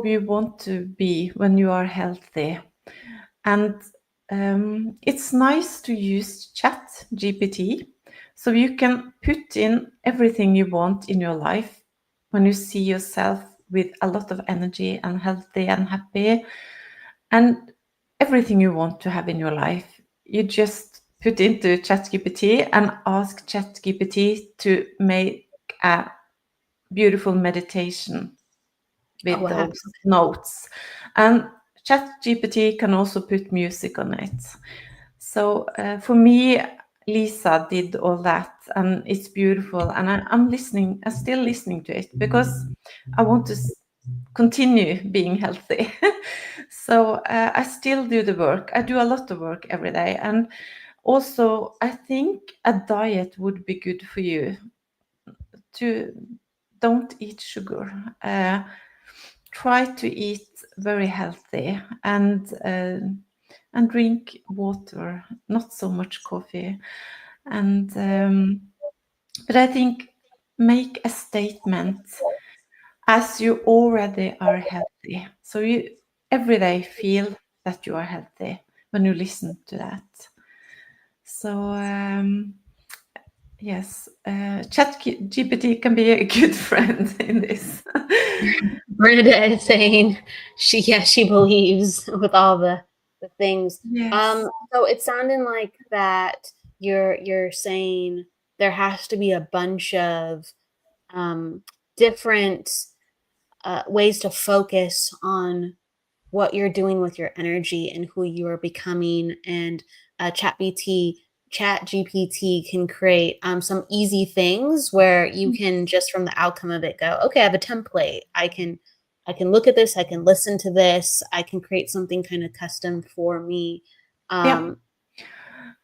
you want to be when you are healthy. And it's nice to use Chat GPT, so you can put in everything you want in your life when you see yourself with a lot of energy and healthy and happy, and everything you want to have in your life. You just put into ChatGPT and ask ChatGPT to make a beautiful meditation with
Oh, wow.
those notes. And ChatGPT can also put music on it. So for me, Lisa did all that, and it's beautiful. And I'm still listening to it because I want to continue being healthy. So I still do the work. I do a lot of work every day. And also, I think a diet would be good for you. Don't eat sugar. Try to eat very healthy and drink water, not so much coffee. And but I think make a statement as you already are healthy. So you every day feel that you are healthy when you listen to that. So Yes, ChatGPT can be a good friend in this.
Bernadette is saying she believes with all the things.
Yes.
So it's sounding like that you're saying there has to be a bunch of different ways to focus on what you're doing with your energy and who you are becoming. And Chat GPT can create some easy things where you can just from the outcome of it go, okay, I have a template. I can look at this. I can listen to this. I can create something kind of custom for me.
Yeah,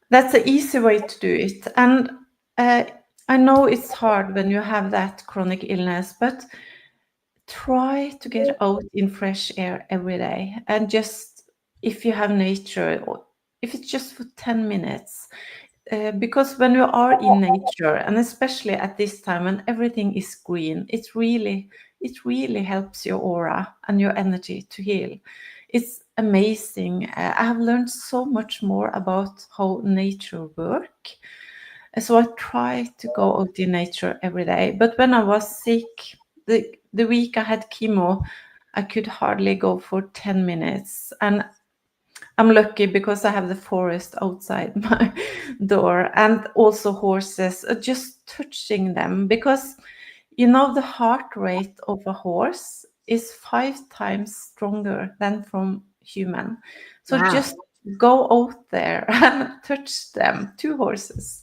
that's the easy way to do it. And I know it's hard when you have that chronic illness, but try to get out in fresh air every day. And just if you have nature, or if it's just for 10 minutes, because when you are in nature, and especially at this time when everything is green, it really helps your aura and your energy to heal. It's amazing. I have learned so much more about how nature works. So I try to go out in nature every day. But when I was sick, the week I had chemo, I could hardly go for 10 minutes. And I'm lucky because I have the forest outside my door and also horses, just touching them. Because, the heart rate of a horse is 5 times stronger than from human. So
Wow.
just go out there and touch them, 2 horses.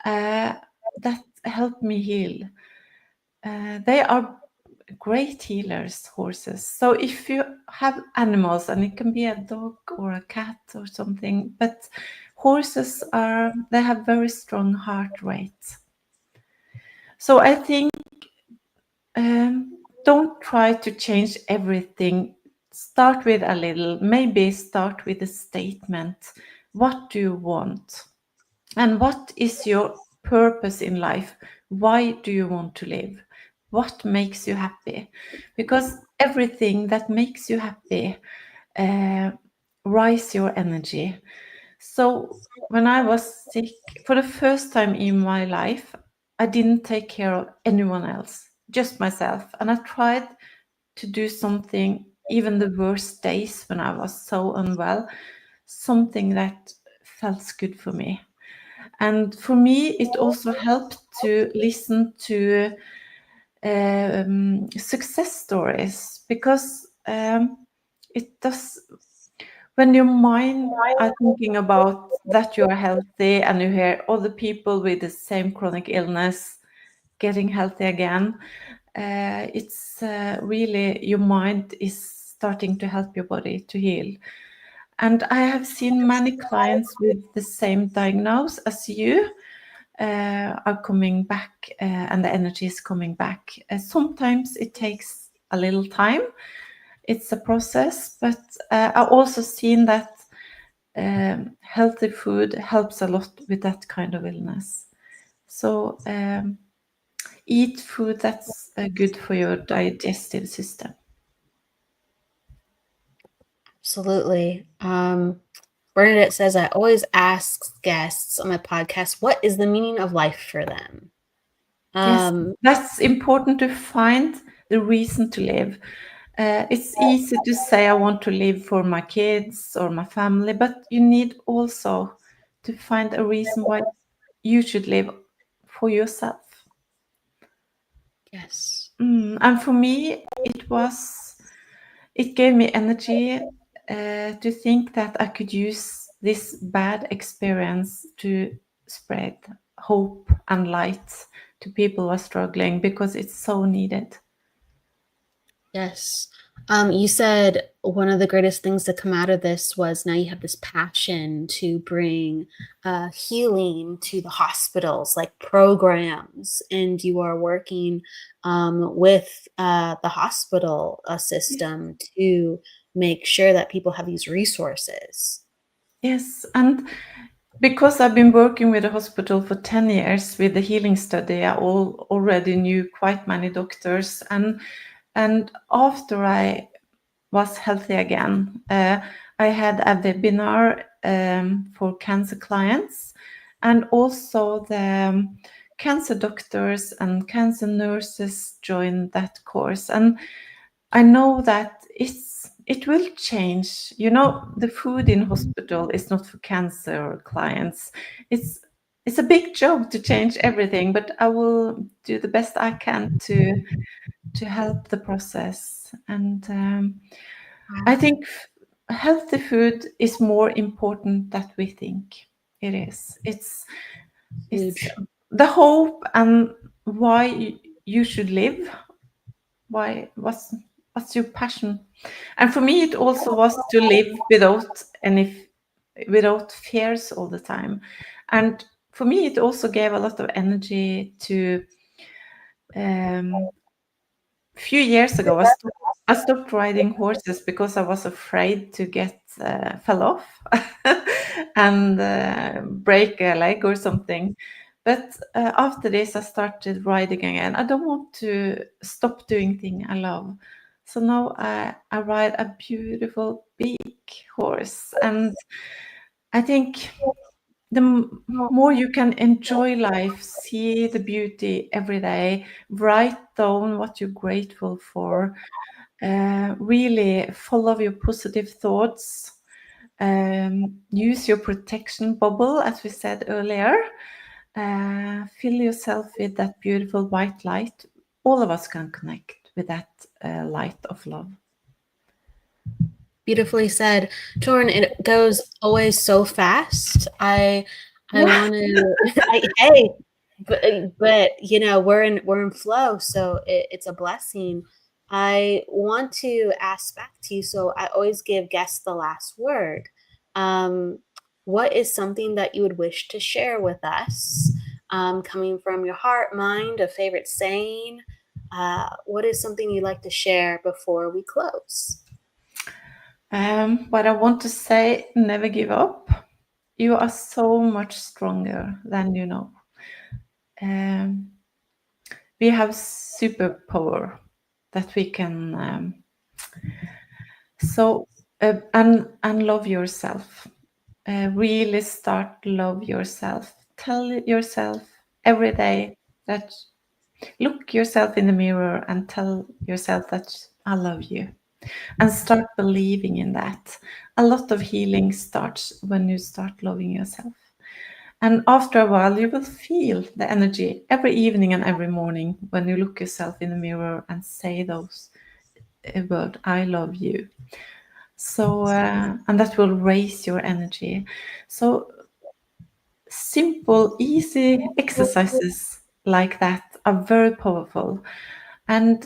That helped me heal. They are great healers, horses. So if you have animals, and it can be a dog or a cat or something, but horses they have very strong heart rate. So I think don't try to change everything. Start with a little, maybe start with a statement. What do you want? And what is your purpose in life? Why do you want to live? What makes you happy? Because everything that makes you happy rise your energy. So when I was sick, for the first time in my life, I didn't take care of anyone else, just myself. And I tried to do something, even the worst days when I was so unwell, something that felt good for me. And for me, it also helped to listen to success stories, because it does, when your mind are thinking about that you are healthy and you hear other people with the same chronic illness getting healthy again, it's really, your mind is starting to help your body to heal. And I have seen many clients with the same diagnosis as you are coming back, and the energy is coming back. Sometimes it takes a little time. It's a process, but I've also seen that healthy food helps a lot with that kind of illness. So eat food that's good for your digestive system.
Absolutely. Bernadette says, I always ask guests on my podcast, what is the meaning of life for them?
Yes, that's important, to find the reason to live. It's easy to say I want to live for my kids or my family, but you need also to find a reason why you should live for yourself.
Yes.
And for me, it gave me energy to think that I could use this bad experience to spread hope and light to people who are struggling, because it's so needed.
Yes. You said one of the greatest things to come out of this was now you have this passion to bring healing to the hospitals, like programs, and you are working with the hospital system to make sure that people have these resources.
Yes, and because I've been working with the hospital for 10 years with the healing study, I already knew quite many doctors. And after I was healthy again, I had a webinar for cancer clients, And also the cancer doctors and cancer nurses join that course. And I know that it will change. You know, the food in hospital is not for cancer clients. It's a big job to change everything, but I will do the best I can to help the process. And I think healthy food is more important than we think it is. It's
Huge.
the hope and why you should live. Why what's your passion? And for me, it also was to live without fears all the time. And for me, it also gave a lot of energy to. A few years ago, I stopped riding horses because I was afraid to get fell off and break a leg or something. But after this, I started riding again. I don't want to stop doing things I love. So now I ride a beautiful big horse. And I think more you can enjoy life, see the beauty every day, write down what you're grateful for, really follow your positive thoughts, use your protection bubble, as we said earlier, fill yourself with that beautiful white light. All of us can connect with that light of love.
Beautifully said, Torunn. It goes always so fast. I want to. Hey, but you know we're in flow, so it's a blessing. I want to ask back to you. So I always give guests the last word. What is something that you would wish to share with us, coming from your heart, mind, a favorite saying? What is something you'd like to share before we close?
What I want to say, never give up. You are so much stronger than you know. We have superpower that we can and love yourself. Really start love yourself. Tell yourself every day that look yourself in the mirror and tell yourself that I love you, and start believing in that. A lot of healing starts when you start loving yourself. And after a while, you will feel the energy every evening and every morning when you look yourself in the mirror and say those words, I love you. So, and that will raise your energy. So, simple, easy exercises like that are very powerful. And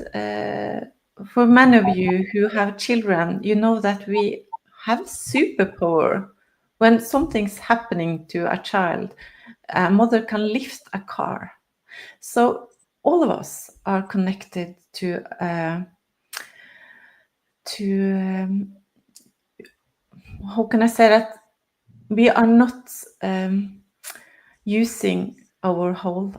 for many of you who have children, you know that we have superpower. When something's happening to a child, a mother can lift a car. So all of us are connected to how can I say that? We are not using our whole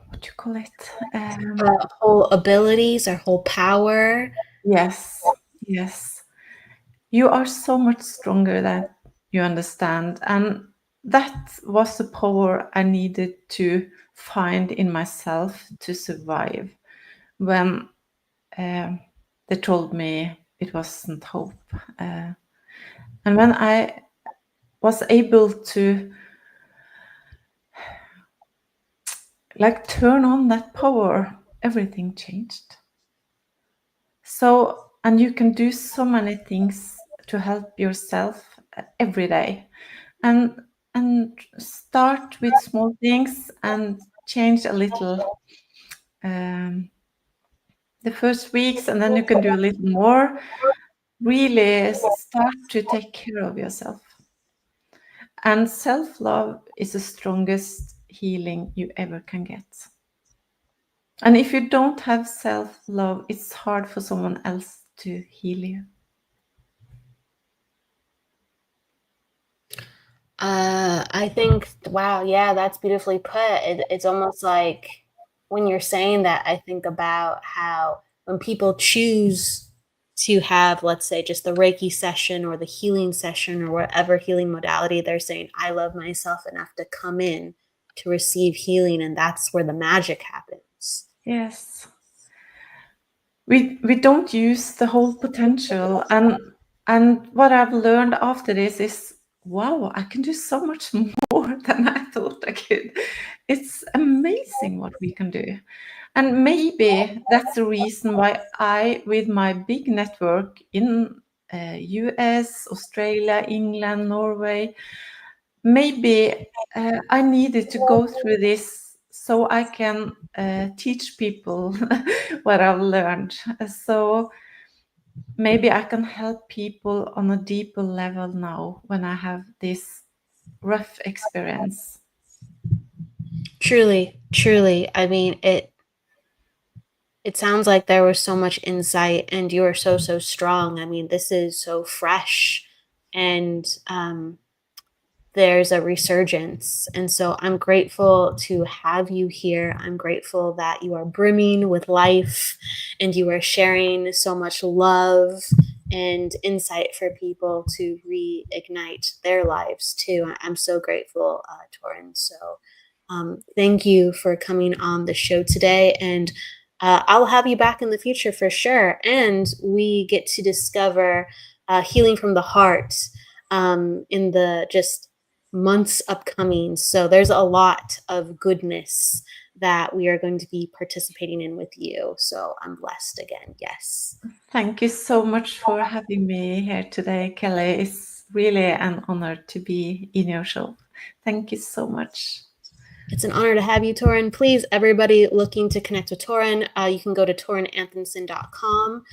what do you call it?
Our whole abilities, our whole power.
Yes. You are so much stronger than you understand. And that was the power I needed to find in myself to survive when they told me it wasn't hope. And when I was able to turn on that power, everything changed. So, and you can do so many things to help yourself every day, and start with small things and change a little the first weeks, and then you can do a little more. Really start to take care of yourself. And self-love is the strongest healing you ever can get. And if you don't have self-love, it's hard for someone else to heal you.
I think, wow, yeah, that's beautifully put. It's almost like when you're saying that, I think about how when people choose to have, let's say, just the Reiki session or the healing session or whatever healing modality they're saying, I love myself enough to come in to receive healing, and that's where the magic happens.
Yes. We don't use the whole potential, and what I've learned after this is, wow, I can do so much more than I thought I could. It's amazing what we can do. And maybe that's the reason why I, with my big network in US, Australia, England, Norway, maybe I needed to go through this so I can teach people what I've learned. So maybe I can help people on a deeper level now when I have this rough experience.
Truly, truly. I mean, it sounds like there was so much insight, and you are so strong. I mean, this is so fresh, and there's a resurgence. And so I'm grateful to have you here. I'm grateful that you are brimming with life and you are sharing so much love and insight for people to reignite their lives too. I'm so grateful, Torunn. So thank you for coming on the show today. And I'll have you back in the future for sure. And we get to discover healing from the heart in the just months upcoming. So there's a lot of goodness that we are going to be participating in with you. So I'm blessed again. Yes.
Thank you so much for having me here today, Kelly. It's really an honor to be in your show. Thank you so much.
It's an honor to have you, Torunn. Please, everybody looking to connect with Torunn, you can go to torunanthonsen.com.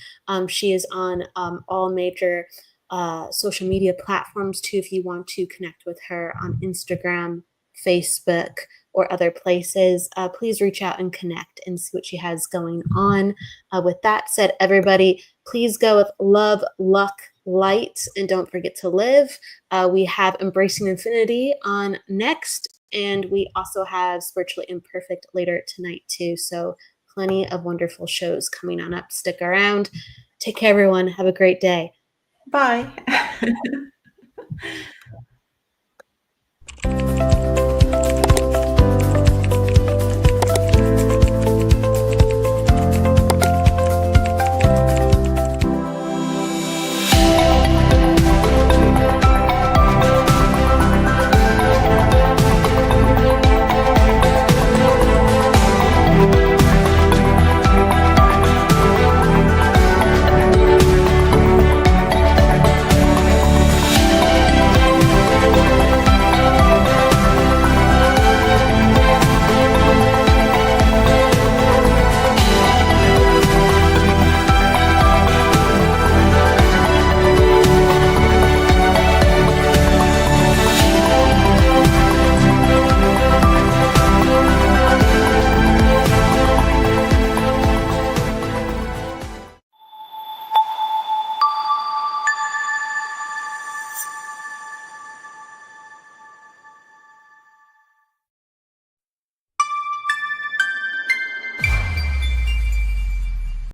She is on all major social media platforms too, if you want to connect with her on Instagram, Facebook, or other places. Please reach out and connect and see what she has going on. With that said, everybody, please go with love, luck, light, and don't forget to live. We have Embracing Infinity on next, and we also have Spiritually Imperfect later tonight too. So plenty of wonderful shows coming on up. Stick around. Take care, everyone. Have a great day.
Bye.